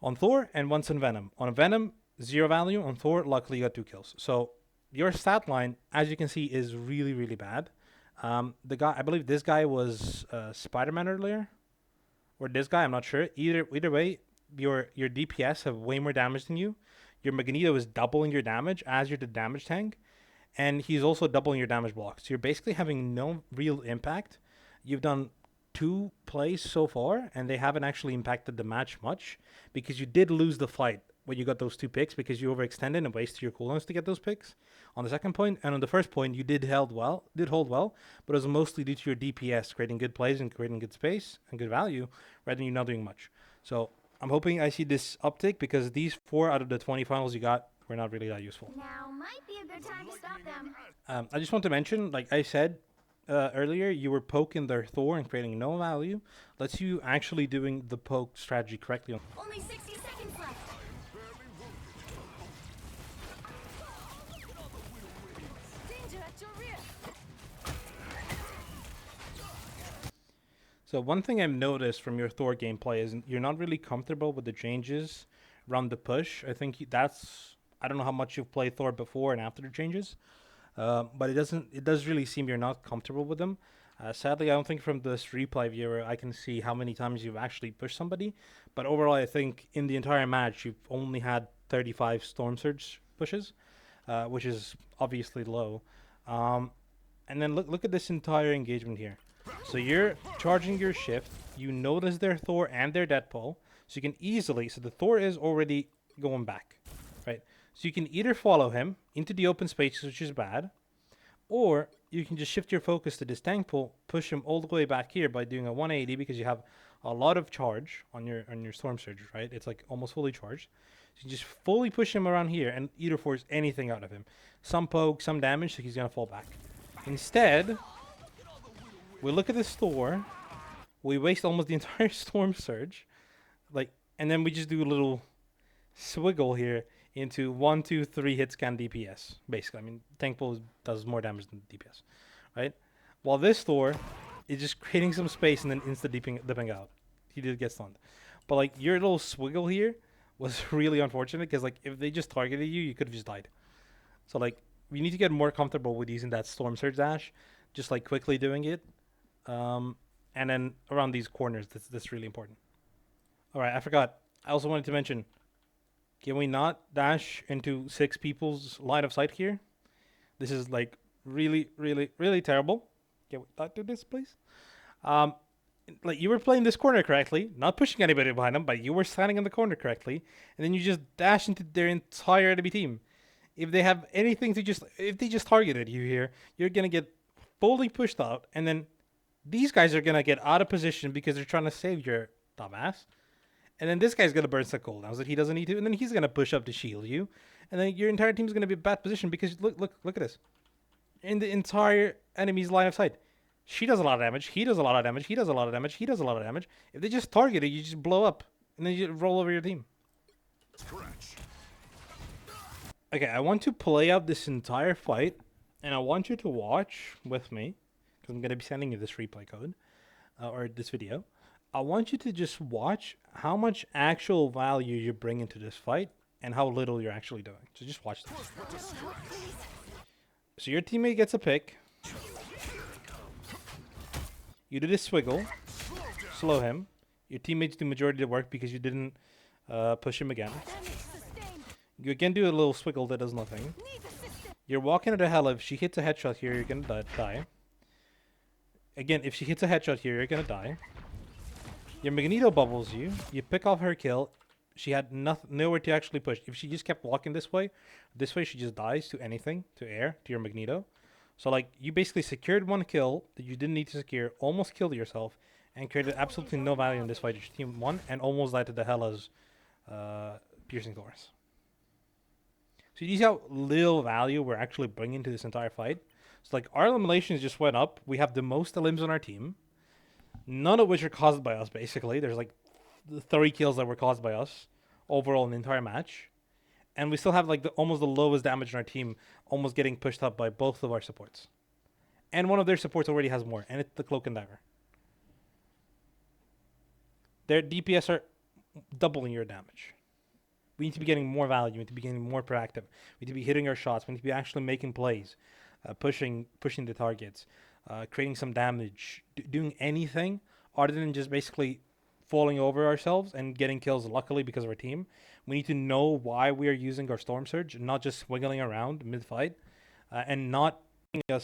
on Thor and once on Venom. On Venom, 0 value. On Thor, luckily, you got 2 kills. So your stat line, as you can see, is really, really bad. The guy, I believe this guy was Spider-Man earlier, or this guy, I'm not sure. Either way, your DPS have way more damage than you. Your Magneto is doubling your damage as you're the damage tank, and he's also doubling your damage block. So you're basically having no real impact. You've done 2 plays so far, and they haven't actually impacted the match much because you did lose the fight when you got those 2 picks because you overextended and wasted your cooldowns to get those picks on the second point. And on the first point, you did hold well, but it was mostly due to your DPS creating good plays and creating good space and good value rather than you not doing much. So I'm hoping I see this uptick because these 4 out of the 20 finals you got were not really that useful. Now might be a good time to stop them. I just want to mention, like I said earlier, you were poking their Thor and creating no value. Lets you actually doing the poke strategy correctly. Only 60 seconds left. Danger at your rear. So one thing I've noticed from your Thor gameplay is you're not really comfortable with the changes around the push. I think I don't know how much you've played Thor before and after the changes, but it does really seem you're not comfortable with them. Sadly, I don't think from this replay viewer I can see how many times you've actually pushed somebody, but overall I think in the entire match you've only had 35 Storm Surge pushes, which is obviously low. And then look at this entire engagement here. So you're charging your shift, you notice their Thor and their Deadpool, so you can easily, so the Thor is already going back, right? So you can either follow him into the open spaces, which is bad, or you can just shift your focus to this tank pool, push him all the way back here by doing a 180 because you have a lot of charge on your Storm Surge, right? It's like almost fully charged. So you just fully push him around here and either force anything out of him. Some poke, some damage, so he's going to fall back. Instead, we look at this Thor, we waste almost the entire Storm Surge, and then we just do a little swiggle here into 1, 2, 3 hit scan DPS. Basically, I mean, tank pool does more damage than DPS, right? While this Thor is just creating some space and then insta dipping out. He did get stunned, but like your little swiggle here was really unfortunate because like if they just targeted you, you could have just died. So like we need to get more comfortable with using that Storm Surge dash, just like quickly doing it. And then around these corners, that's really important. All right, I forgot. I also wanted to mention, can we not dash into 6 people's line of sight here? This is like really, really, really terrible. Can we not do this, please? Like you were playing this corner correctly, not pushing anybody behind them, but you were standing in the corner correctly, and then you just dash into their entire enemy team. If they have anything to if they just targeted you here, you're gonna get fully pushed out, and then these guys are gonna get out of position because they're trying to save your dumbass. And then this guy's gonna burn some cooldowns that he doesn't need to, and then he's gonna push up to shield you, and then your entire team's gonna be in bad position because look at this. In the entire enemy's line of sight, she does a lot of damage. He does a lot of damage. He does a lot of damage. He does a lot of damage. If they just target it, you just blow up, and then you roll over your team. Okay, I want to play out this entire fight, and I want you to watch with me, because I'm gonna be sending you this replay code, or this video. I want you to just watch how much actual value you bring into this fight and how little you're actually doing. So just watch this. So your teammate gets a pick. You do this swiggle. Slow him. Your teammates do majority of the work because you didn't push him again. You again do a little swiggle that does nothing. You're walking into hell. If she hits a headshot here, you're going to die. Again, if she hits a headshot here, you're going to die. Your Magneto bubbles you. You pick off her kill. She had nowhere to actually push. If she just kept walking this way she just dies to anything, to air, to your Magneto. So like you basically secured one kill that you didn't need to secure, almost killed yourself, and created absolutely no value in this fight. Your team won and almost died to the Hela's piercing thorns. So you see how little value we're actually bringing to this entire fight. So like our eliminations just went up. We have the most elims on our team, none of which are caused by us. Basically, there's like 30 kills that were caused by us overall in the entire match, and we still have like almost the lowest damage in our team, almost getting pushed up by both of our supports. And one of their supports already has more, and it's the Cloak and Dagger. Their DPS are doubling your damage. We need to be getting more value. We need to be getting more proactive. We need to be hitting our shots. We need to be actually making plays, pushing the targets, creating some damage, doing anything other than just basically falling over ourselves and getting kills. Luckily, because of our team, we need to know why we are using our Storm Surge, and not just wiggling around mid-fight, and not putting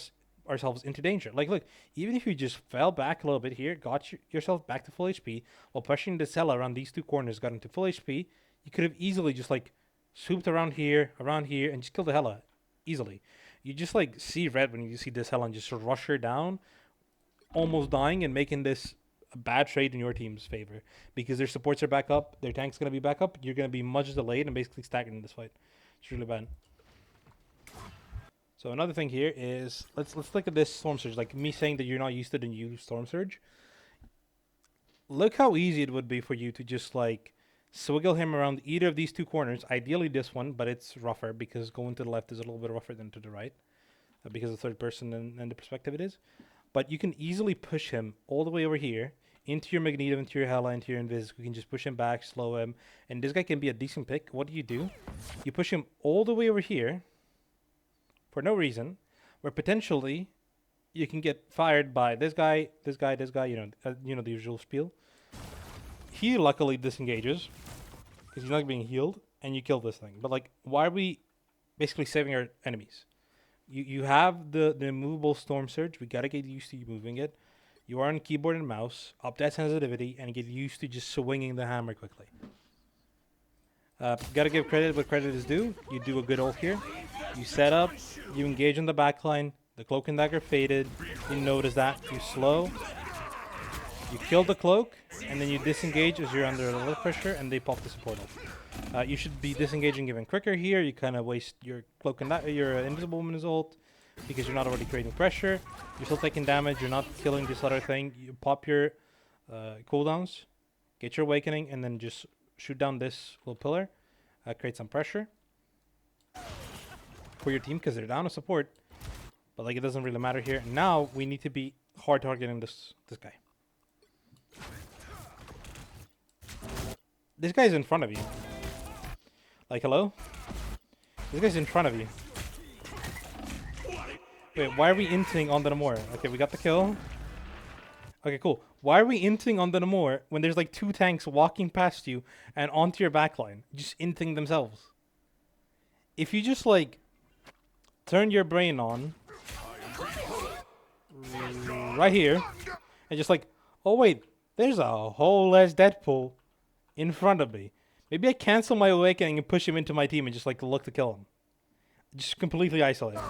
ourselves into danger. Like, look, even if you just fell back a little bit here, got yourself back to full HP, while pushing the cell around these two corners, got into full HP, you could have easily just like swooped around here, and just killed the hell out easily. You just like see red when you see this hell and just rush her down, almost dying and making this a bad trade in your team's favor because their supports are back up, their tank's gonna be back up, you're gonna be much delayed and basically stagnant in this fight. It's really bad. So another thing here is let's look at this Storm Surge. Like me saying that you're not used to the new Storm Surge. Look how easy it would be for you to just like swiggle him around either of these two corners. Ideally this one, but it's rougher because going to the left is a little bit rougher than to the right because of third person and the perspective it is. But you can easily push him all the way over here into your Magneto, into your Hela, into your Invis. We can just push him back, slow him, and this guy can be a decent pick. What do? You push him all the way over here for no reason, where potentially you can get fired by this guy, you know the usual spiel. He luckily disengages because he's not being healed, and you kill this thing. But like, why are we basically saving our enemies? You have the movable Storm Surge. We gotta get used to you moving it. You are on keyboard and mouse, up that sensitivity, and get used to just swinging the hammer quickly. Gotta give credit where credit is due. You do a good ult here. You set up, you engage in the backline. The Cloak and Dagger faded. You notice that. You slow. You kill the Cloak, and then you disengage as you're under a little pressure, and they pop the support ult. You should be disengaging even quicker here. You kind of waste your Cloak and your Invisible Woman's ult because you're not already creating pressure. You're still taking damage. You're not killing this other thing. You pop your cooldowns, get your Awakening, and then just shoot down this little pillar. Create some pressure for your team because they're down to support. But like, it doesn't really matter here. Now we need to be hard targeting this guy. This guy's in front of you. Like, hello? This guy's in front of you. Wait, why are we inting on the Namor? Okay, we got the kill. Okay, cool. Why are we inting on the Namor when there's like two tanks walking past you and onto your backline? Just inting themselves. If you just like turn your brain on right here and just like, oh wait, there's a whole ass Deadpool in front of me. Maybe I cancel my Awakening and push him into my team and just like look to kill him. Just completely isolate him.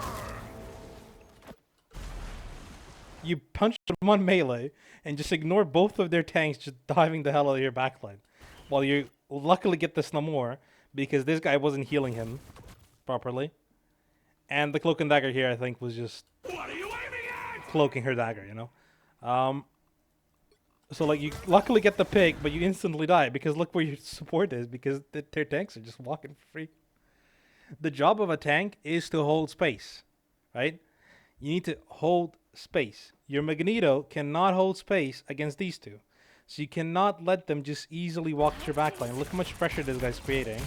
You punch them on melee and just ignore both of their tanks just diving the hell out of your backline. While you luckily get this Namor because this guy wasn't healing him properly. And the Cloak and Dagger here, I think, was just cloaking her dagger, you know? So, like, you luckily get the pick, but you instantly die because look where your support is because their tanks are just walking for free. The job of a tank is to hold space, right? You need to hold space. Your Magneto cannot hold space against these two. So you cannot let them just easily walk to your backline. Look how much pressure this guy's creating.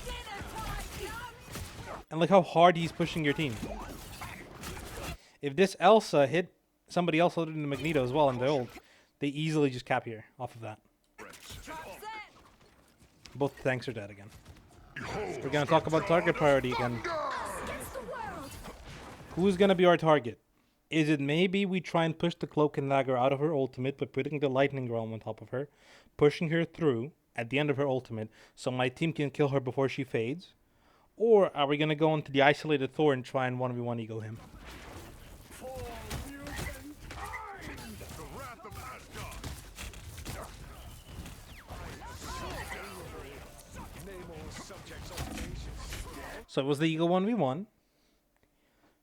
And look how hard he's pushing your team. If this Elsa hit somebody else other than the Magneto as well in the ult, they easily just cap here off of that. Both tanks are dead again. We're going to talk about target priority again. Who's going to be our target? Is it maybe we try and push the Cloak and Dagger out of her ultimate by putting the Lightning Realm on top of her, pushing her through at the end of her ultimate so my team can kill her before she fades? Or are we going to go into the isolated Thor and try and 1v1 ego him? So it was the ego 1v1.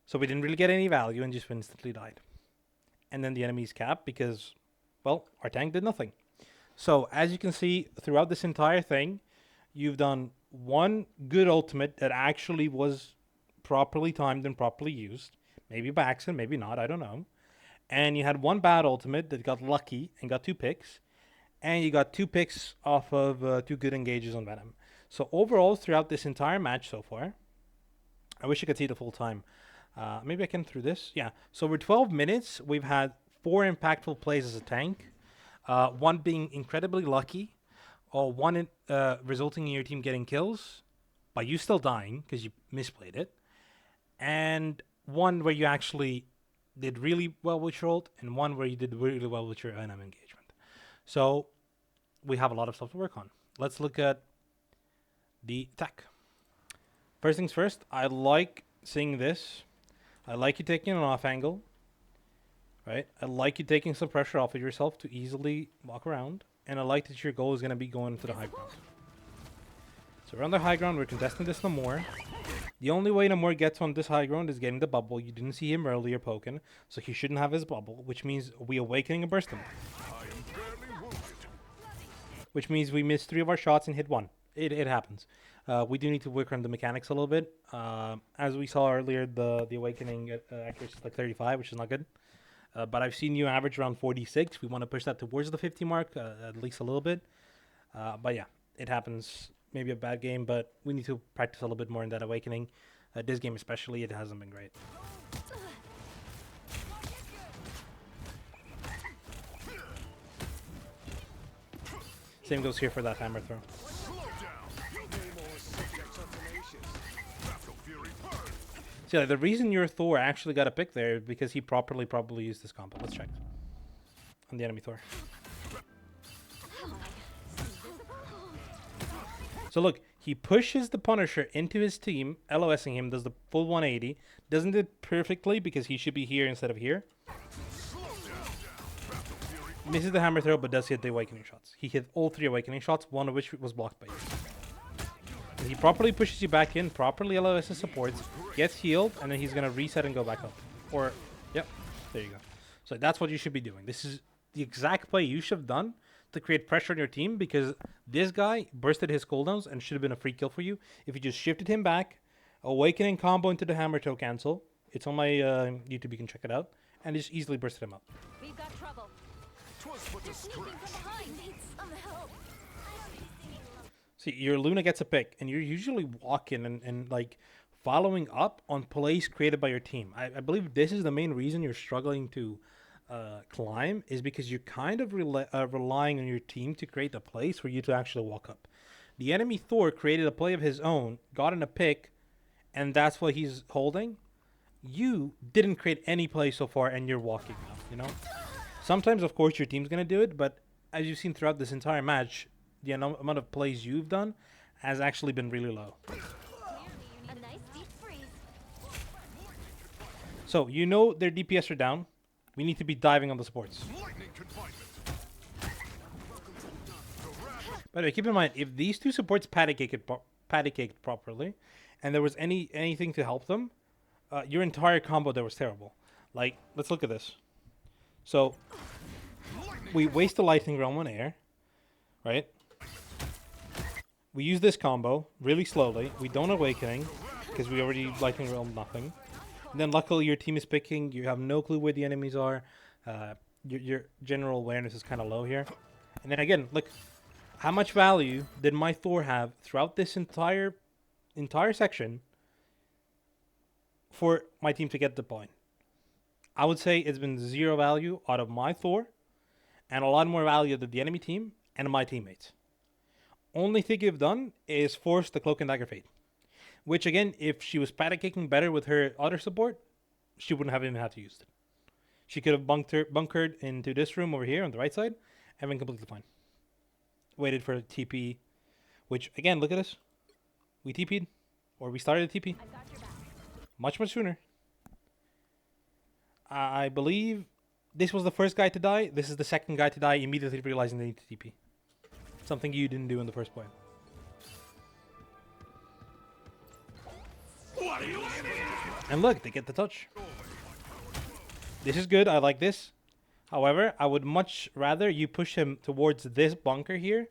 So we didn't really get any value and just instantly died. And then the enemy's capped because, well, our tank did nothing. So as you can see throughout this entire thing, you've done one good ultimate that actually was properly timed and properly used. Maybe by accident, maybe not, I don't know. And you had one bad ultimate that got lucky and got 2 picks. And you got 2 picks off of 2 good engages on Venom. So overall, throughout this entire match so far, I wish I could see the full time. Maybe I can through this. Yeah. So over 12 minutes, we've had 4 impactful plays as a tank. One being incredibly lucky, or one resulting in your team getting kills, but you still dying because you misplayed it. And one where you actually did really well with your ult, and one where you did really well with your NM engagement. So we have a lot of stuff to work on. Let's look at the attack. First things first, I like seeing this. I like you taking an off angle, right? I like you taking some pressure off of yourself to easily walk around. And I like that your goal is going to be going to the high ground. So we're on the high ground. We're contesting this Namor. The only way Namor gets on this high ground is getting the bubble. You didn't see him earlier poking, so he shouldn't have his bubble, which means we awakening and burst him. Which means we missed 3 of our shots and hit 1. It happens. We do need to work on the mechanics a little bit. As we saw earlier, the awakening accuracy is like 35, which is not good. But I've seen you average around 46. We want to push that towards the 50 mark, at least a little bit. But yeah, it happens. Maybe a bad game, but we need to practice a little bit more in that awakening. This game especially, it hasn't been great. Same goes here for that hammer throw. So yeah, the reason your Thor actually got a pick there is because he probably used this combo. Let's check on the enemy Thor. So look, he pushes the Punisher into his team, LOSing him, does the full 180. Doesn't do it perfectly because he should be here instead of here. Misses the hammer throw, but does hit the awakening shots. He hit all 3 awakening shots, one of which was blocked by you. And he properly pushes you back in, properly LOS supports, gets healed, and then he's going to reset and go back up. Or, yep, there you go. So that's what you should be doing. This is the exact play you should have done to create pressure on your team, because this guy bursted his cooldowns and should have been a free kill for you. If you just shifted him back, awakening combo into the hammer toe cancel. It's on my YouTube, you can check it out. And just easily bursted him up. We've got trouble. See, your Luna gets a pick, and you're usually walking and like following up on plays created by your team. I believe this is the main reason you're struggling to climb, is because you're kind of relying on your team to create a place for you to actually walk up. The enemy Thor created a play of his own, got in a pick, and that's what he's holding. You didn't create any play so far, and you're walking now, you know? Sometimes, of course, your team's going to do it, but as you've seen throughout this entire match, the amount of plays you've done has actually been really low. A nice deep freeze. So, you know their DPS are down. We need to be diving on the supports. By the way, keep in mind, if these 2 supports patty caked properly, and there was anything to help them, your entire combo there was terrible. Like, let's look at this. So, we waste the lightning realm on air, right? We use this combo really slowly. We don't awakening because we already lightning realm nothing. And then luckily your team is picking. You have no clue where the enemies are. Your general awareness is kind of low here. And then again, look, how much value did my Thor have throughout this entire section for my team to get the point? I would say it's been 0 value out of my Thor, and a lot more value than the enemy team and my teammates. Only thing you've done is force the Cloak and Dagger Fate. Which again, if she was patty kicking better with her other support, she wouldn't have even had to use it. She could have bunkered into this room over here on the right side and been completely fine. Waited for a TP, which again, look at this. We TP'd, or we started a TP. Much sooner. I believe this was the first guy to die. This is the second guy to die, immediately realizing they need to TP. Something you didn't do in the first point. And look, they get the touch. This is good. I like this. However, I would much rather you push him towards this bunker here.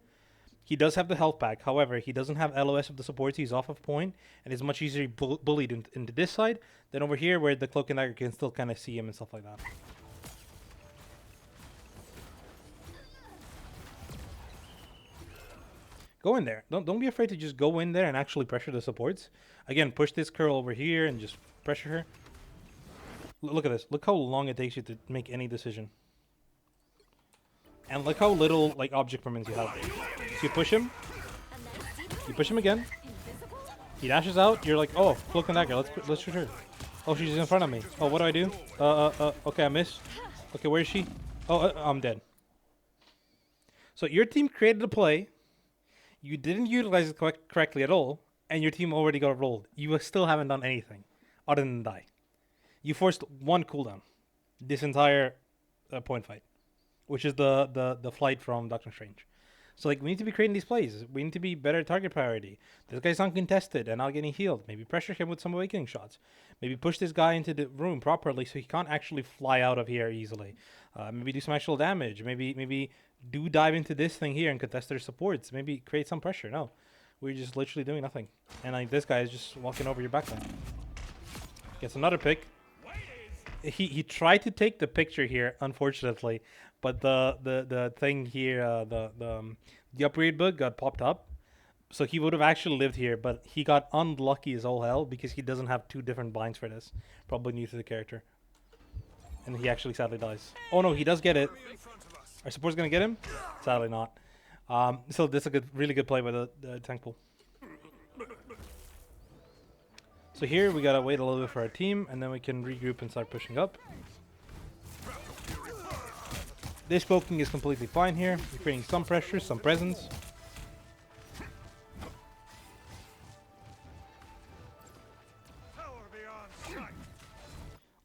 He does have the health pack. However, he doesn't have LOS of the supports. He's off of point, and it's much easier bullied into this side than over here where the cloak and dagger can still kind of see him and stuff like that. Go in there. Don't be afraid to just go in there and actually pressure the supports. Again, push this curl over here and just pressure her. Look at this. Look how long it takes you to make any decision. And look how little like object permanence you have. So you push him. You push him again. He dashes out. You're like, oh, cloak and dagger. Let's shoot her. Oh, she's in front of me. Oh, what do I do? Okay, I missed. Okay, where is she? Oh, I'm dead. So your team created a play. You didn't utilize it correctly at all, and your team already got rolled. You still haven't done anything other than die. You forced one cooldown this entire point fight, which is the flight from Doctor Strange. So like we need to be creating these plays. We need to be better target priority. This guy's uncontested and not getting healed. Maybe pressure him with some awakening shots. Maybe push this guy into the room properly so he can't actually fly out of here easily. Maybe do some actual damage. Maybe do dive into this thing here and contest their supports. Maybe create some pressure. No, we're just literally doing nothing. And like this guy is just walking over your backline. Gets another pick. He tried to take the picture here, unfortunately, but the thing here, the upgrade bug got popped up, so he would have actually lived here, but he got unlucky as all hell because he doesn't have two different binds for this, probably new to the character, and he actually sadly dies. Oh no, he does get it. Our support's gonna get him? Sadly not. So this is a really good play by the tank pool. So here we gotta wait a little bit for our team, and then we can regroup and start pushing up. This poking is completely fine here. We're creating some pressure, some presence.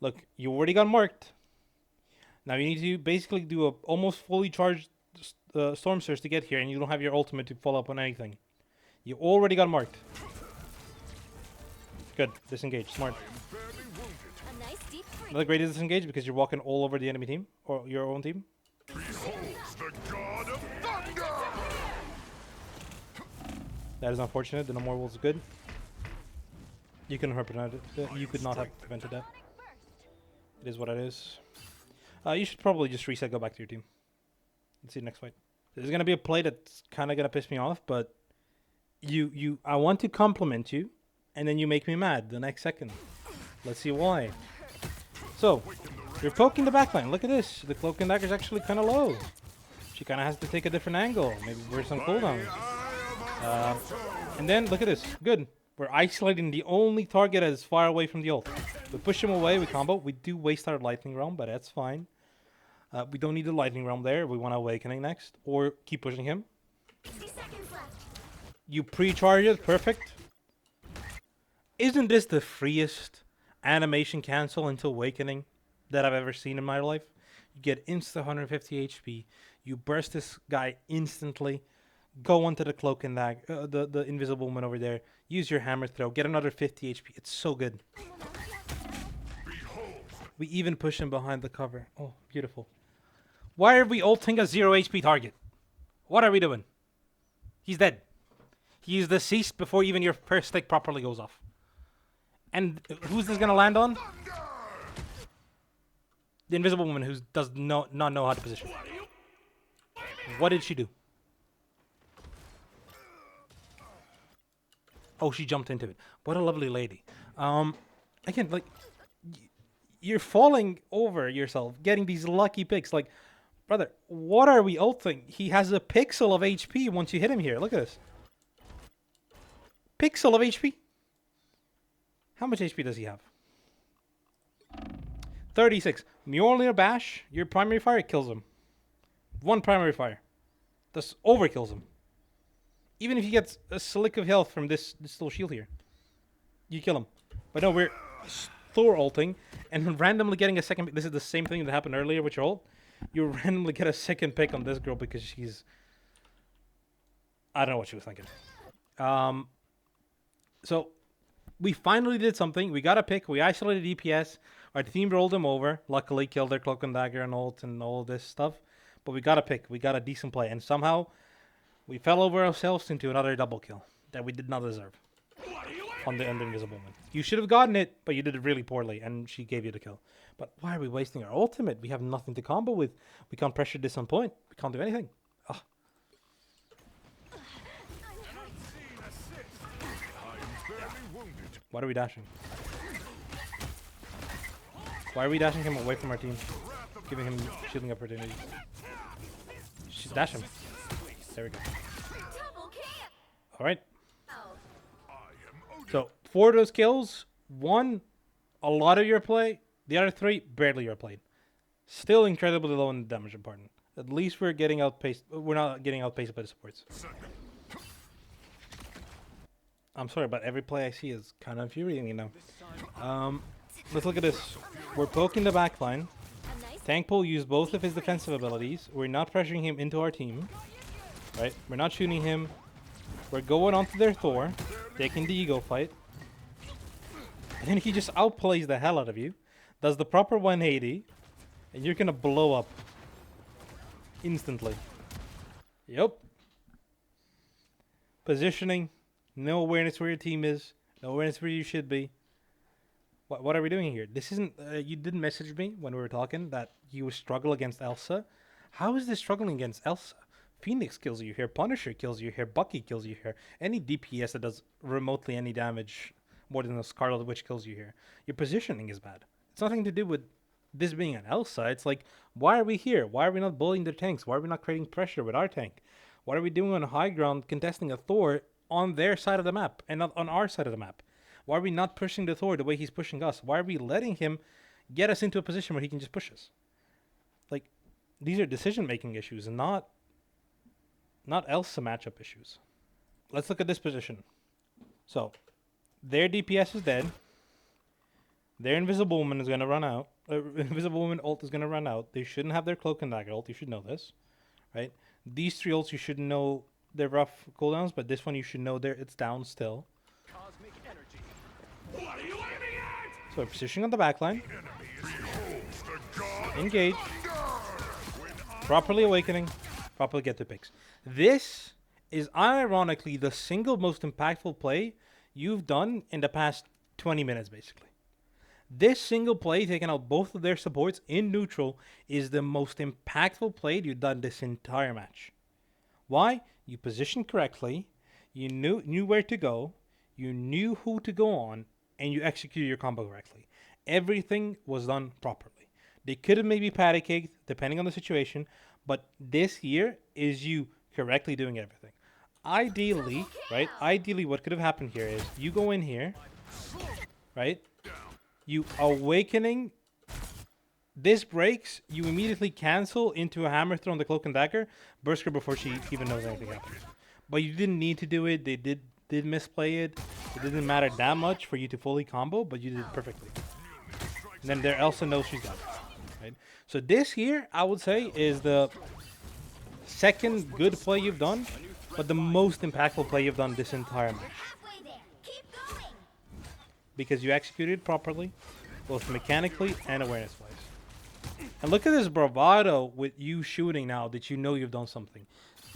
Look, you already got marked. Now you need to basically do a almost fully charged Storm Surge to get here, and you don't have your ultimate to follow up on anything. You already got marked. Good. Disengage. Smart. Another great is disengage because you're walking all over the enemy team or your own team. That is unfortunate. The no more wolves is good. You couldn't have prevented it. You could not have prevented that. It is what it is. You should probably just reset. Go back to your team. Let's see the next fight. This is gonna be a play that's kind of gonna piss me off, but I want to compliment you. And then you make me mad the next second. Let's see why. So, you're poking the backline. Look at this. The cloak and dagger is actually kind of low. She kind of has to take a different angle. Maybe wear some cooldowns. And then, look at this. Good. We're isolating the only target that is far away from the ult. We push him away, we combo. We do waste our lightning realm, but that's fine. We don't need the lightning realm there. We want awakening next. Or keep pushing him. You pre-charge it. Perfect. Isn't this the freest animation cancel into awakening that I've ever seen in my life? You get insta 150 HP. You burst this guy instantly. Go onto the cloak and dagger, the invisible woman over there. Use your hammer throw. Get another 50 HP. It's so good. We even push him behind the cover. Oh, beautiful. Why are we ulting a 0 HP target? What are we doing? He's dead. He is deceased before even your first stick properly goes off. And who's this gonna land on? The invisible woman who does not know how to position. What did she do? Oh, she jumped into it. What a lovely lady. Again, like, you're falling over yourself, getting these lucky picks. Like, brother, what are we ulting? He has a pixel of HP once you hit him here. Look at this. Pixel of HP. How much HP does he have? 36. Mjolnir Bash, your primary fire kills him. One primary fire. This overkills him. Even if he gets a slick of health from this little shield here, you kill him. But no, we're Thor ulting and randomly getting a second pick. This is the same thing that happened earlier with your ult. You randomly get a second pick on this girl because she's... I don't know what she was thinking. So... we finally did something. We got a pick. We isolated DPS. Our team rolled them over. Luckily, killed their cloak and dagger and ult and all this stuff. But we got a pick. We got a decent play. And somehow, we fell over ourselves into another double kill that we did not deserve on the Invisible Woman. You should have gotten it, but you did it really poorly, and she gave you the kill. But why are we wasting our ultimate? We have nothing to combo with. We can't pressure this on point. We can't do anything. Ugh. Why are we dashing? Why are we dashing him away from our team? Giving him shielding opportunities. Dash him. There we go. Alright. So, 4 of those kills, 1, a lot of your play, the other 3, barely your play. Still incredibly low in the damage department. At least we're getting outpaced. We're not getting outpaced by the supports. I'm sorry, but every play I see is kind of infuriating, you know. Let's look at this. We're poking the back line. Tank Pole used both of his defensive abilities. We're not pressuring him into our team. Right? We're not shooting him. We're going onto their Thor, taking the ego fight. And then he just outplays the hell out of you. Does the proper 180. And you're going to blow up. Instantly. Yep. Positioning. No awareness where your team is. No awareness where you should be. What are we doing here? This isn't... you didn't message me when we were talking that you struggle against Elsa. How is this struggling against Elsa? Phoenix kills you here. Punisher kills you here. Bucky kills you here. Any DPS that does remotely any damage more than a Scarlet Witch kills you here. Your positioning is bad. It's nothing to do with this being an Elsa. It's like, why are we here? Why are we not bullying their tanks? Why are we not creating pressure with our tank? What are we doing on high ground contesting a Thor on their side of the map and not on our side of the map? Why are we not pushing the Thor the way he's pushing us? Why are we letting him get us into a position where he can just push us? Like, these are decision-making issues and not Elsa matchup issues. Let's look at this position. So, their DPS is dead. Their Invisible Woman is going to run out. Invisible Woman ult is going to run out. They shouldn't have their Cloak and Dagger ult. You should know this. Right? These 3 ults you should know they're rough cooldowns, but this one you should know it's down still. So we're positioning on the backline. Engage. Properly awakening. Properly get the picks. This is unironically the single most impactful play you've done in the past 20 minutes, basically. This single play, taking out both of their supports in neutral, is the most impactful play you've done this entire match. Why? You positioned correctly, you knew where to go, you knew who to go on, and you executed your combo correctly. Everything was done properly. They could have maybe patty caked, depending on the situation, but this here is you correctly doing everything. Ideally, right? Ideally, what could have happened here is you go in here, right? You awakening. This breaks. You immediately cancel into a hammer throw on the Cloak and Dagger. Burst her before she even knows anything happened. But you didn't need to do it. They did misplay it. It didn't matter that much for you to fully combo, but you did it perfectly. And then there Elsa knows she's got it. Right? So this here, I would say, is the second good play you've done, but the most impactful play you've done this entire match. Because you executed properly, both mechanically and awareness-wise. And look at this bravado with you shooting now that you know you've done something.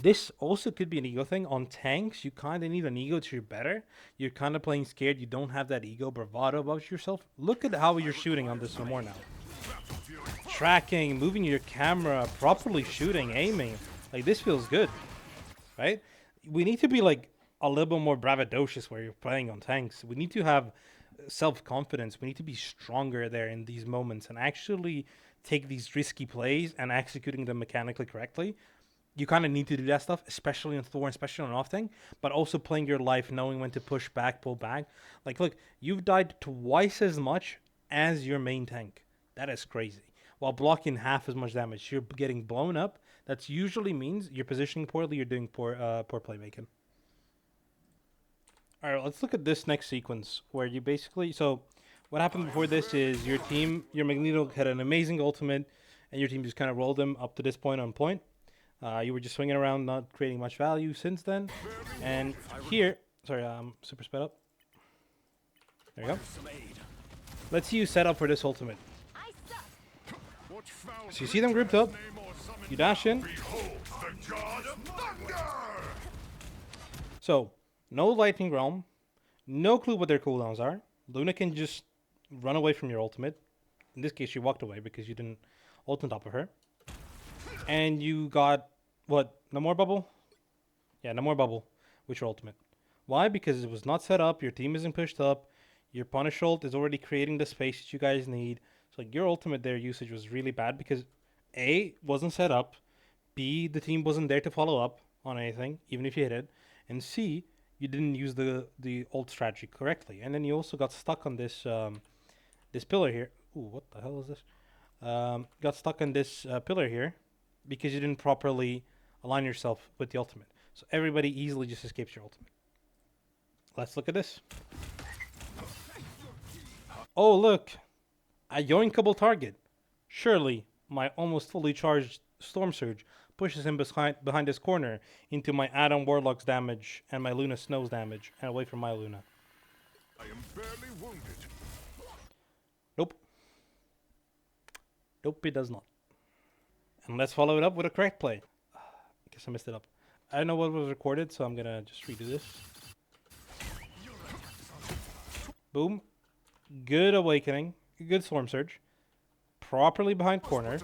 This also could be an ego thing. On tanks, you kind of need an ego to be better. You're kind of playing scared. You don't have that ego bravado about yourself. Look at how you're shooting on this no more now. Tracking, moving your camera, properly shooting, aiming. Like, this feels good, right? We need to be, like, a little bit more braggadocious where you're playing on tanks. We need to have self-confidence. We need to be stronger there in these moments and actually take these risky plays and executing them mechanically correctly. You kind of need to do that stuff, especially on Thor, especially on off-tank, but also playing your life, knowing when to push back, pull back. Like, look, you've died twice as much as your main tank. That is crazy. While blocking half as much damage, you're getting blown up. That usually means you're positioning poorly, you're doing poor playmaking. All right, let's look at this next sequence where you basically... So, what happened before this is your team, your Magneto had an amazing ultimate, and your team just kind of rolled them up to this point on point. You were just swinging around, not creating much value since then. And here... Sorry, super sped up. There you go. Let's see you set up for this ultimate. I suck. So you see them grouped up. You dash in. So, no lightning realm. No clue what their cooldowns are. Luna can just run away from your ultimate. In this case, she walked away because you didn't ult on top of her. And you got, what, no more bubble? Yeah, no more bubble with your ultimate. Why? Because it was not set up, your team isn't pushed up, your punish ult is already creating the space that you guys need. So like your ultimate there usage was really bad because A, wasn't set up, B, the team wasn't there to follow up on anything, even if you hit it, and C, you didn't use the ult strategy correctly. And then you also got stuck on this this pillar here. Ooh, what the hell is this? Got stuck on this pillar here because you didn't properly align yourself with the ultimate. So everybody easily just escapes your ultimate. Let's look at this. Oh, look. A yoinkable target. Surely my almost fully charged Storm Surge pushes him behind this corner into my Adam Warlock's damage and my Luna Snow's damage and away from my Luna. I am barely wounded. Nope. Nope, it does not. And let's follow it up with a correct play. I guess I messed it up. I don't know what was recorded, so I'm gonna just redo this. Boom. Good awakening. Good Storm Surge. Properly behind corner.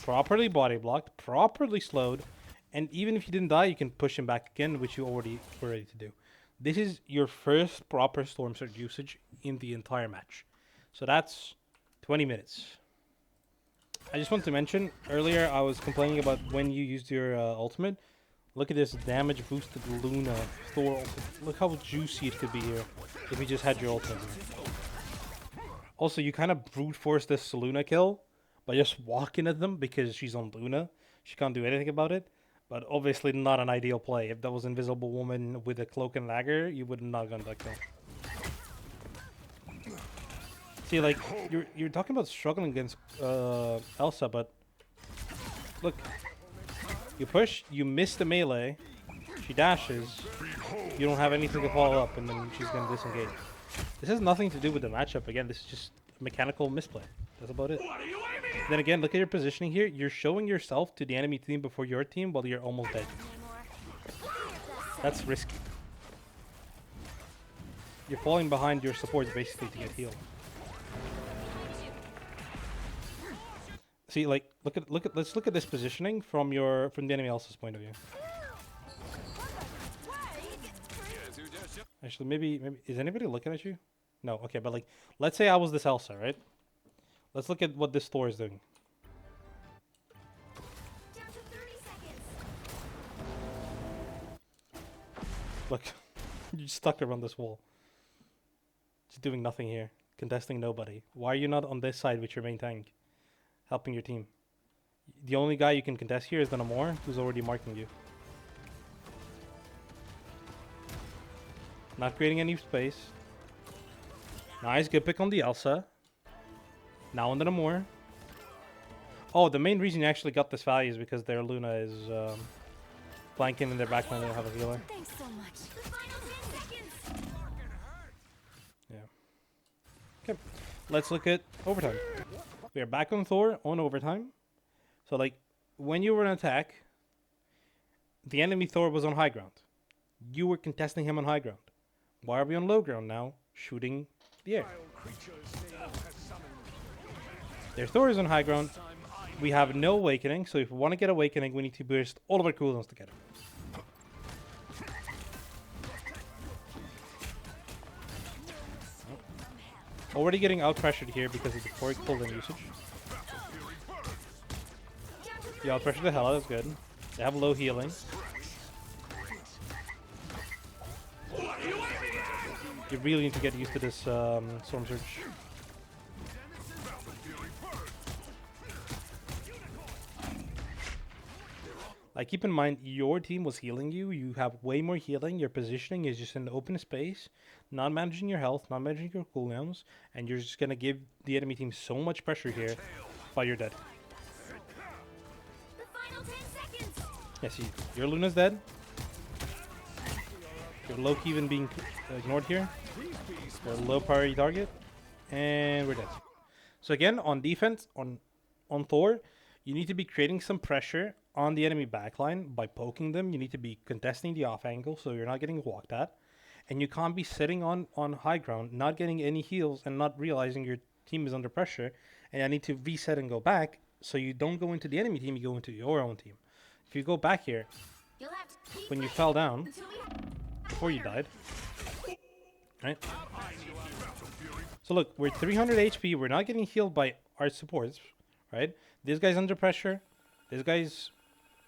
Properly body blocked. Properly slowed. And even if you didn't die, you can push him back again, which you already were ready to do. This is your first proper Storm Surge usage in the entire match. So that's 20 minutes. I just want to mention, earlier I was complaining about when you used your ultimate. Look at this damage boosted Luna Thor ultimate. Look how juicy it could be here if you just had your ultimate here. Also, you kind of brute force this Luna kill by just walking at them because she's on Luna. She can't do anything about it. But obviously not an ideal play. If that was Invisible Woman with a cloak and dagger, you would not have gotten that kill. See, like, you're talking about struggling against Elsa, but look. You push, you miss the melee, she dashes, you don't have anything to follow up, and then she's going to disengage. This has nothing to do with the matchup. Again, this is just a mechanical misplay. That's about it. Then again, look at your positioning here. You're showing yourself to the enemy team before your team while you're almost dead. That's risky. You're falling behind your supports basically to get healed. See, like, let's look at this positioning from the enemy Elsa's point of view. Actually, maybe is anybody looking at you? No, okay, but like, let's say I was this Elsa, right? Let's look at what this Thor is doing. Down to 30 seconds. Look, you're stuck around this wall. Just doing nothing here, contesting nobody. Why are you not on this side with your main tank? Helping your team. The only guy you can contest here is the Namor, who's already marking you. Not creating any space. Nice, good pick on the Elsa. Now on the Namor. Oh, the main reason you actually got this value is because their Luna is flanking in their backline. They don't have a healer. Thanks so much. The final 10 seconds. Yeah. Okay, let's look at overtime. We are back on Thor on overtime. So, like, when you were in attack, the enemy Thor was on high ground. You were contesting him on high ground. Why are we on low ground now, shooting the air? Their Thor is on high ground. We have no awakening, so if we want to get awakening, we need to burst all of our cooldowns together. Already getting out pressured here because of the Thor cooldown usage. You out pressured the hell out, that's good. They have low healing. You really need to get used to this Storm Surge. Like, keep in mind, your team was healing you. You have way more healing. Your positioning is just in the open space, not managing your health, not managing your cooldowns, and you're just going to give the enemy team so much pressure here while you're dead. The final 10 seconds. Yeah, see, your Luna's dead. You're low-key even being ignored here. They're a low priority target. And we're dead. So again, on defense, on Thor, you need to be creating some pressure on the enemy backline by poking them. You need to be contesting the off angle so you're not getting walked at. And you can't be sitting on high ground, not getting any heals and not realizing your team is under pressure. And I need to reset and go back so you don't go into the enemy team, you go into your own team. If you go back here, You'll have to keep when you fighting fell down, until we before you died, right? So look, we're 300 HP. We're not getting healed by our supports, right? This guy's under pressure. This guy's,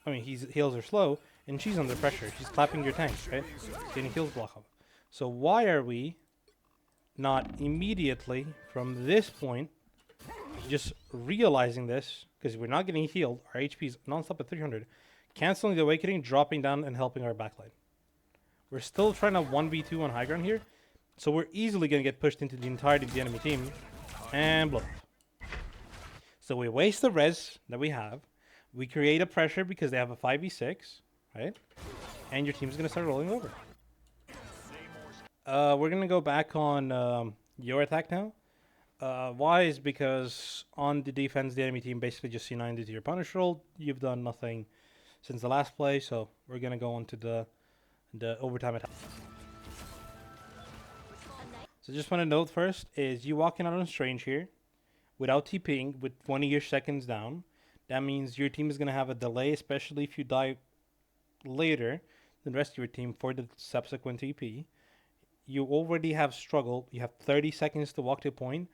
I mean, his heals are slow, and she's under pressure. She's clapping your tanks, right? Getting heals block up. So why are we not immediately from this point just realizing this, because we're not getting healed, our HP is non-stop at 300, canceling the awakening, dropping down, and helping our backline. We're still trying to 1v2 on high ground here, so we're easily going to get pushed into the entirety of the enemy team and blow up. So we waste the res that we have. We create a pressure because they have a 5v6, right? And your team's going to start rolling over. We're going to go back on your attack now. Why is because on the defense, the enemy team basically just C9'd to your punish roll. You've done nothing since the last play, so we're going to go on to the overtime attack. So just want to note first is you walking out on Strange here without TPing with 20-ish seconds down. That means your team is going to have a delay, especially if you die later than the rest of your team for the subsequent TP. You already have struggled. You have 30 seconds to walk to a point.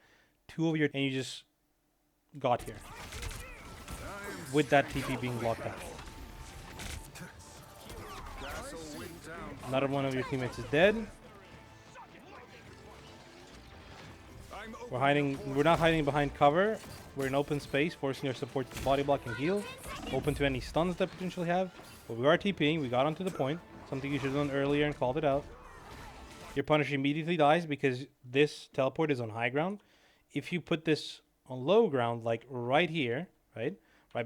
And you just got here with that TP being blocked out. Another one of your teammates is dead. We're not hiding behind cover. We're in open space, forcing our support to body block and heal. Open to any stuns that potentially have. But we are TPing. We got onto the point. Something you should have done earlier and called it out. Your Punisher immediately dies because this teleport is on high ground. If you put this on low ground, like right here, right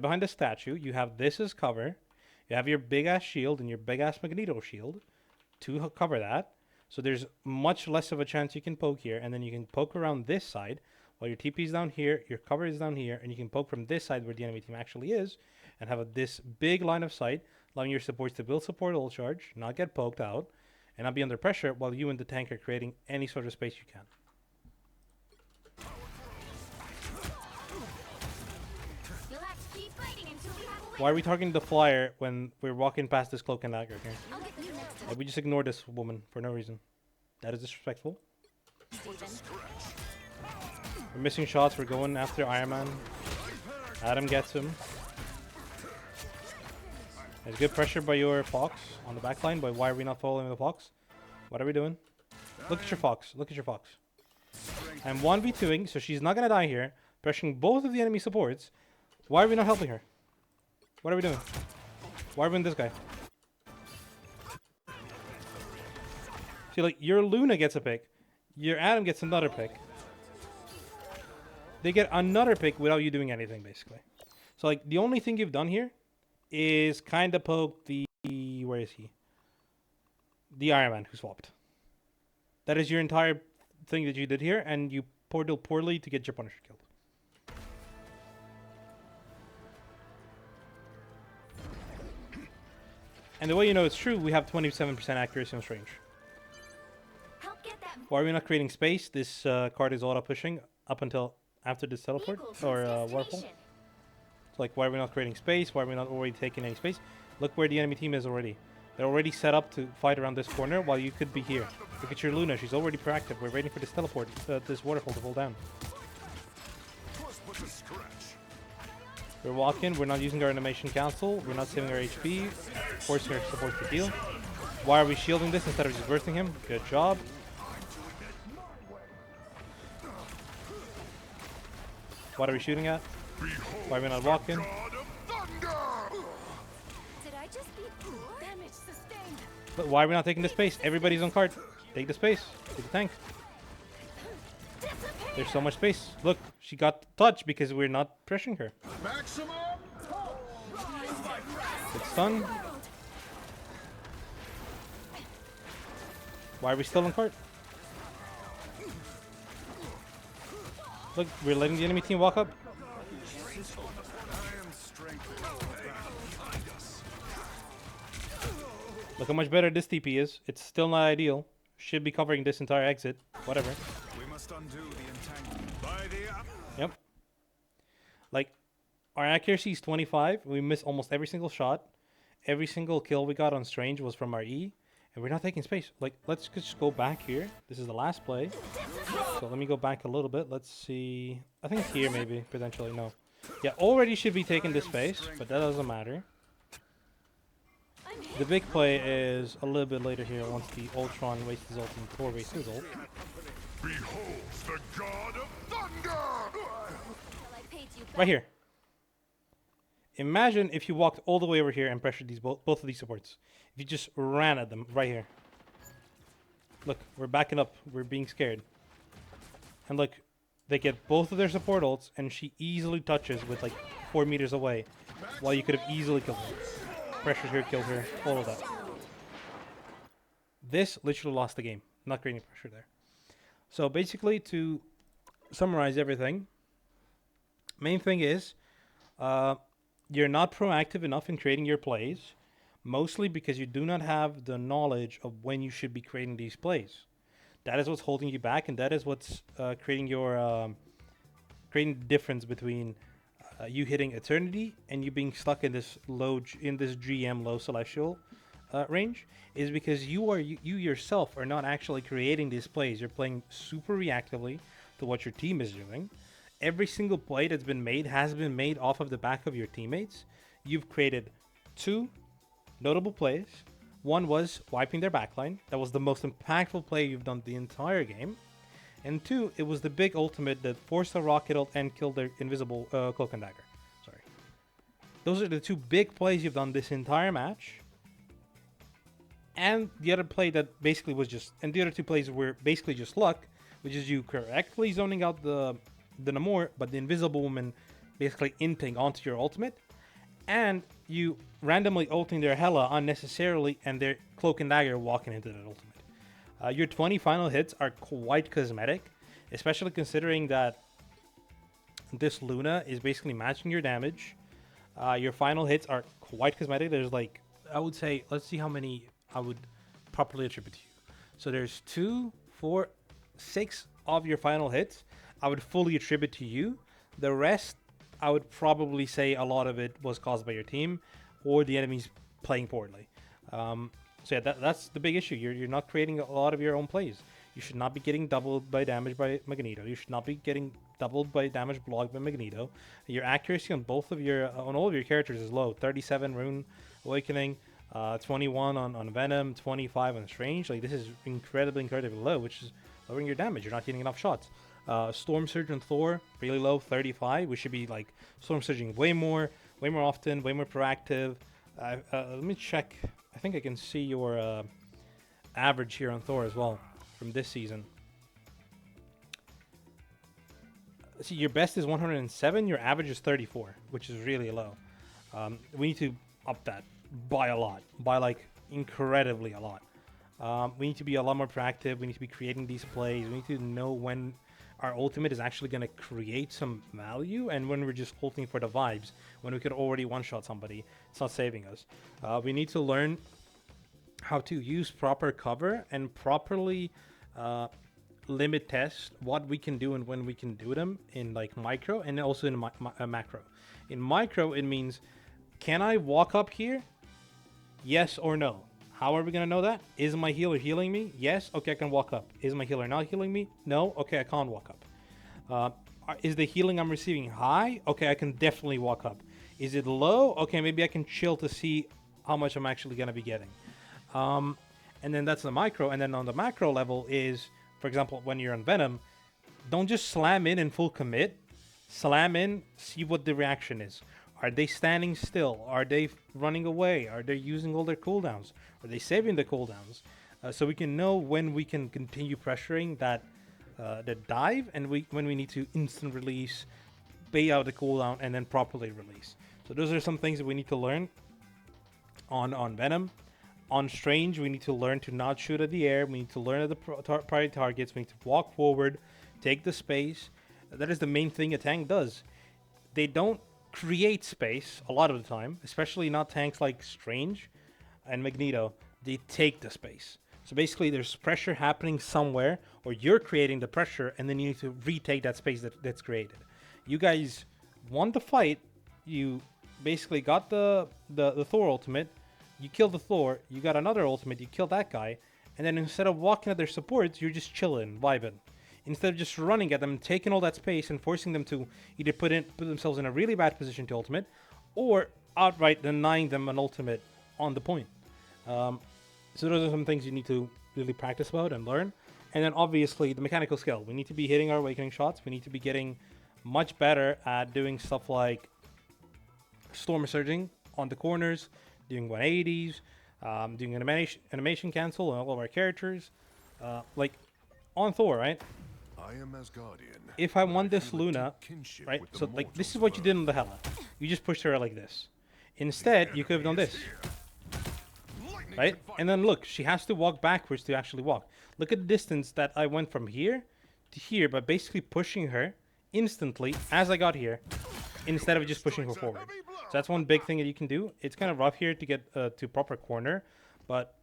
behind the statue, you have this as cover. You have your big-ass shield and your big-ass Magneto shield to cover that. So there's much less of a chance you can poke here, and then you can poke around this side while your TP is down here, your cover is down here, and you can poke from this side where the enemy team actually is, and have this big line of sight, allowing your supports to build support ult charge, not get poked out, and not be under pressure while you and the tank are creating any sort of space you can. You'll have to keep fighting until we have a Why are we targeting the flyer when we're walking past this cloak and dagger here? I'll get you next time, Like, we just ignore this woman for no reason. That is disrespectful. Steven. We're missing shots. We're going after Iron Man. Adam gets him. There's good pressure by your Fox on the back line, but why are we not following the Fox? What are we doing? Look at your Fox. Look at your Fox. I'm 1v2ing, so she's not going to die here. Pressuring both of the enemy supports. Why are we not helping her? What are we doing? Why are we in this guy? See, like, your Luna gets a pick. Your Adam gets another pick. They get another pick without you doing anything, basically. So, like, the only thing you've done here is kind of poke the... Where is he? The Iron Man who swapped. That is your entire thing that you did here, and you portaled poorly to get your Punisher killed. And the way you know it's true, we have 27% accuracy on Strange. Help get that Why are we not creating space? This card is auto-pushing up until after this teleport, vehicle to or its waterfall. destination. It's like, why are we not creating space? Why are we not already taking any space? Look where the enemy team is already. They're already set up to fight around this corner while you could be here. Look at your Luna. She's already proactive. We're waiting for this teleport, this waterfall to fall down. We're walking. We're not using our animation cancel. We're not saving our HP. Forcing our support to heal. Why are we shielding this instead of just bursting him? Good job. What are we shooting at? Why are we not walking? Did I just be damage sustained? But why are we not taking the space? Everybody's on card. Take the space. Take the tank. Disappear! There's so much space. Look, she got touched because we're not pressuring her. Maximum. Good stun. Why are we still in court? Look, we're letting the enemy team walk up. I am strengthened. Behind us. Look how much better this TP is. It's still not ideal. Should be covering this entire exit. Whatever. We must undo the entanglement. By the Yep. Like, our accuracy is 25. We miss almost every single shot. Every single kill we got on Strange was from our E. And we're not taking space. Like, let's just go back here. This is the last play. So let me go back a little bit. Let's see. I think here maybe, potentially. No. Yeah, already should be taking this space, but that doesn't matter. The big play is a little bit later here once the Ultron wastes his ult and Thor wastes his ult. Behold the god of thunder! Well, I paid you back. Right here. Imagine if you walked all the way over here and pressured these both of these supports. If you just ran at them right here. Look, we're backing up. We're being scared. And look, they get both of their support ults, and she easily touches with like 4 meters away, while you could have easily killed her. Pressured her, killed her, all of that. This literally lost the game. Not creating pressure there. So basically, to summarize everything, main thing is, you're not proactive enough in creating your plays, mostly because you do not have the knowledge of when you should be creating these plays. That is what's holding you back, and that is what's creating your creating the difference between you hitting Eternity and you being stuck in this GM low Celestial range. Is because you yourself are not actually creating these plays. You're playing super reactively to what your team is doing. Every single play that's been made has been made off of the back of your teammates. You've created 2 notable plays. One was wiping their backline. That was the most impactful play you've done the entire game. And 2, it was the big ultimate that forced a rocket ult and killed their invisible cloak and dagger. Sorry. Those are the 2 big plays you've done this entire match. And the other play that basically was just... And the other 2 plays were basically just luck, which is you correctly zoning out the Namor, but the invisible woman basically inting onto your ultimate, and you randomly ulting their Hela unnecessarily, and their cloak and dagger walking into that ultimate. Your 20 final hits are quite cosmetic, especially considering that this Luna is basically matching your damage. Your final hits are quite cosmetic. There's like, I would say, let's see how many I would properly attribute to you. So there's 2, 4, 6 of your final hits I would fully attribute to you. The rest, I would probably say a lot of it was caused by your team or the enemies playing poorly. So yeah, that's the big issue. You're not creating a lot of your own plays. You should not be getting doubled by damage by Magneto. You should not be getting doubled by damage blocked by Magneto. Your accuracy on all of your characters is low. 37 Rune Awakening, 21 on Venom, 25 on Strange. Like, this is incredibly low, which is lowering your damage. You're not getting enough shots. Storm Surge and Thor, really low, 35. We should be like Storm Surging way more often, way more proactive. Let me check. I think I can see your average here on Thor as well from this season. See, your best is 107, your average is 34, which is really low. We need to up that by a lot, by like incredibly a lot. We need to be a lot more proactive. We need to be creating these plays. We need to know when our ultimate is actually going to create some value, and when we're just ulting for the vibes, when we could already one-shot somebody, it's not saving us. We need to learn how to use proper cover and properly limit test what we can do and when we can do them in like micro and also in macro. In micro, it means, can I walk up here? Yes or no? How are we going to know that? Is my healer healing me? Yes. Okay, I can walk up. Is my healer not healing me? No. Okay, I can't walk up. Is the healing I'm receiving high? Okay, I can definitely walk up. Is it low? Okay, maybe I can chill to see how much I'm actually going to be getting. And then that's the micro. And then on the macro level is, for example, when you're on Venom, don't just slam in and full commit. Slam in, see what the reaction is. Are they standing still? Are they running away? Are they using all their cooldowns? Are they saving the cooldowns? So we can know when we can continue pressuring that dive, and when we need to instant release, bait out the cooldown, and then properly release. So those are some things that we need to learn on Venom. On Strange, we need to learn to not shoot at the air. We need to learn at the priority targets. We need to walk forward, take the space. That is the main thing a tank does. They don't create space a lot of the time, especially not tanks like Strange and Magneto. They take the space. So basically, there's pressure happening somewhere, or you're creating the pressure, and then you need to retake that space that's created. You guys won the fight. You basically got the Thor ultimate. You killed the Thor. You got another ultimate. You killed that guy, and then instead of walking at their supports, you're just chilling, vibing. Instead of just running at them, taking all that space, and forcing them to either put themselves in a really bad position to ultimate, or outright denying them an ultimate on the point. So those are some things you need to really practice about and learn. And then obviously the mechanical skill. We need to be hitting our awakening shots. We need to be getting much better at doing stuff like storm surging on the corners, doing 180s, doing animation cancel on all of our characters. Like on Thor, right? I am Asgardian. If I want this Luna, right? So like this is what you did on the Hela. You just pushed her like this. Instead, you could have done this. Right? And then look, she has to walk backwards to actually walk. Look at the distance that I went from here to here by basically pushing her instantly as I got here instead of just pushing her forward. So that's one big thing that you can do. It's kind of rough here to get to proper corner, but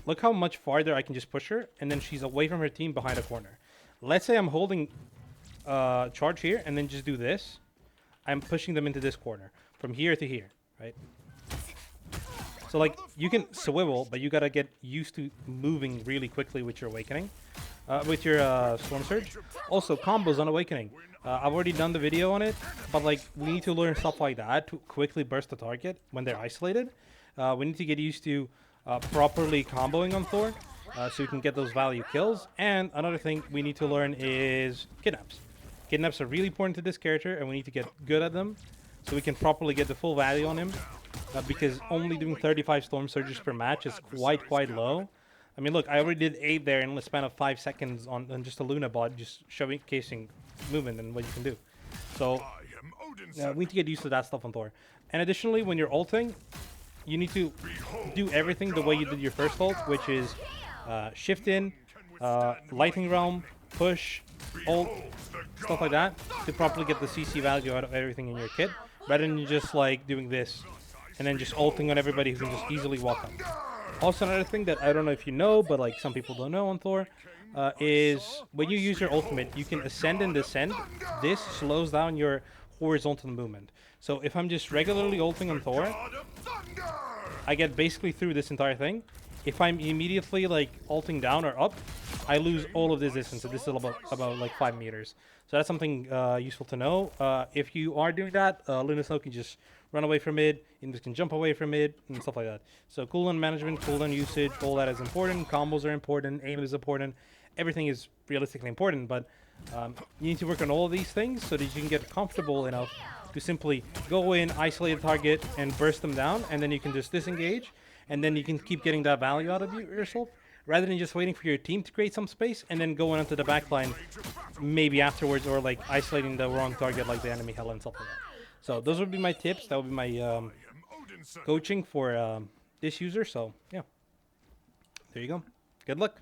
look how much farther I can just push her, and then she's away from her team behind a corner. Let's say I'm holding charge here and then just do this. I'm pushing them into this corner from here to here, right? So like you can swivel, but you gotta get used to moving really quickly with your awakening, with your storm surge. Also combos on awakening. I've already done the video on it, but like we need to learn stuff like that to quickly burst the target when they're isolated. We need to get used to properly comboing on Thor, so we can get those value kills. And another thing we need to learn is kidnaps. Kidnaps are really important to this character, and we need to get good at them so we can properly get the full value on him. Because only doing 35 storm surges per match is quite low. I mean, look, I already did 8 there in the span of 5 seconds on just a Luna bot, just showcasing movement and what you can do. So we need to get used to that stuff on Thor. And additionally, when you're ulting, you need to do everything the way you did your first ult, which is shift in, lightning realm, push, ult, stuff like that, to properly get the CC value out of everything in your kit, rather than just like doing this and then just ulting on everybody who can just easily walk up. Also, another thing that I don't know if you know, but like some people don't know on Thor, is when you use your ultimate, you can ascend and descend. This slows down your horizontal movement. So if I'm just regularly ulting on Thor, I get basically through this entire thing. If I'm immediately like ulting down or up, I lose all of this distance. So this is about like 5 meters. So that's something useful to know. If you are doing that, Luna Snow can just run away from mid, Indus can jump away from mid, and stuff like that. So cooldown management, cooldown usage, all that is important. Combos are important, aim is important. Everything is realistically important, but you need to work on all of these things so that you can get comfortable enough to simply go in, isolate a target, and burst them down, and then you can just disengage, and then you can keep getting that value out of yourself, rather than just waiting for your team to create some space and then going onto the backline maybe afterwards, or like isolating the wrong target like the enemy Hela and stuff like that. So those would be my tips. That would be my coaching for this user. So yeah, there you go. Good luck.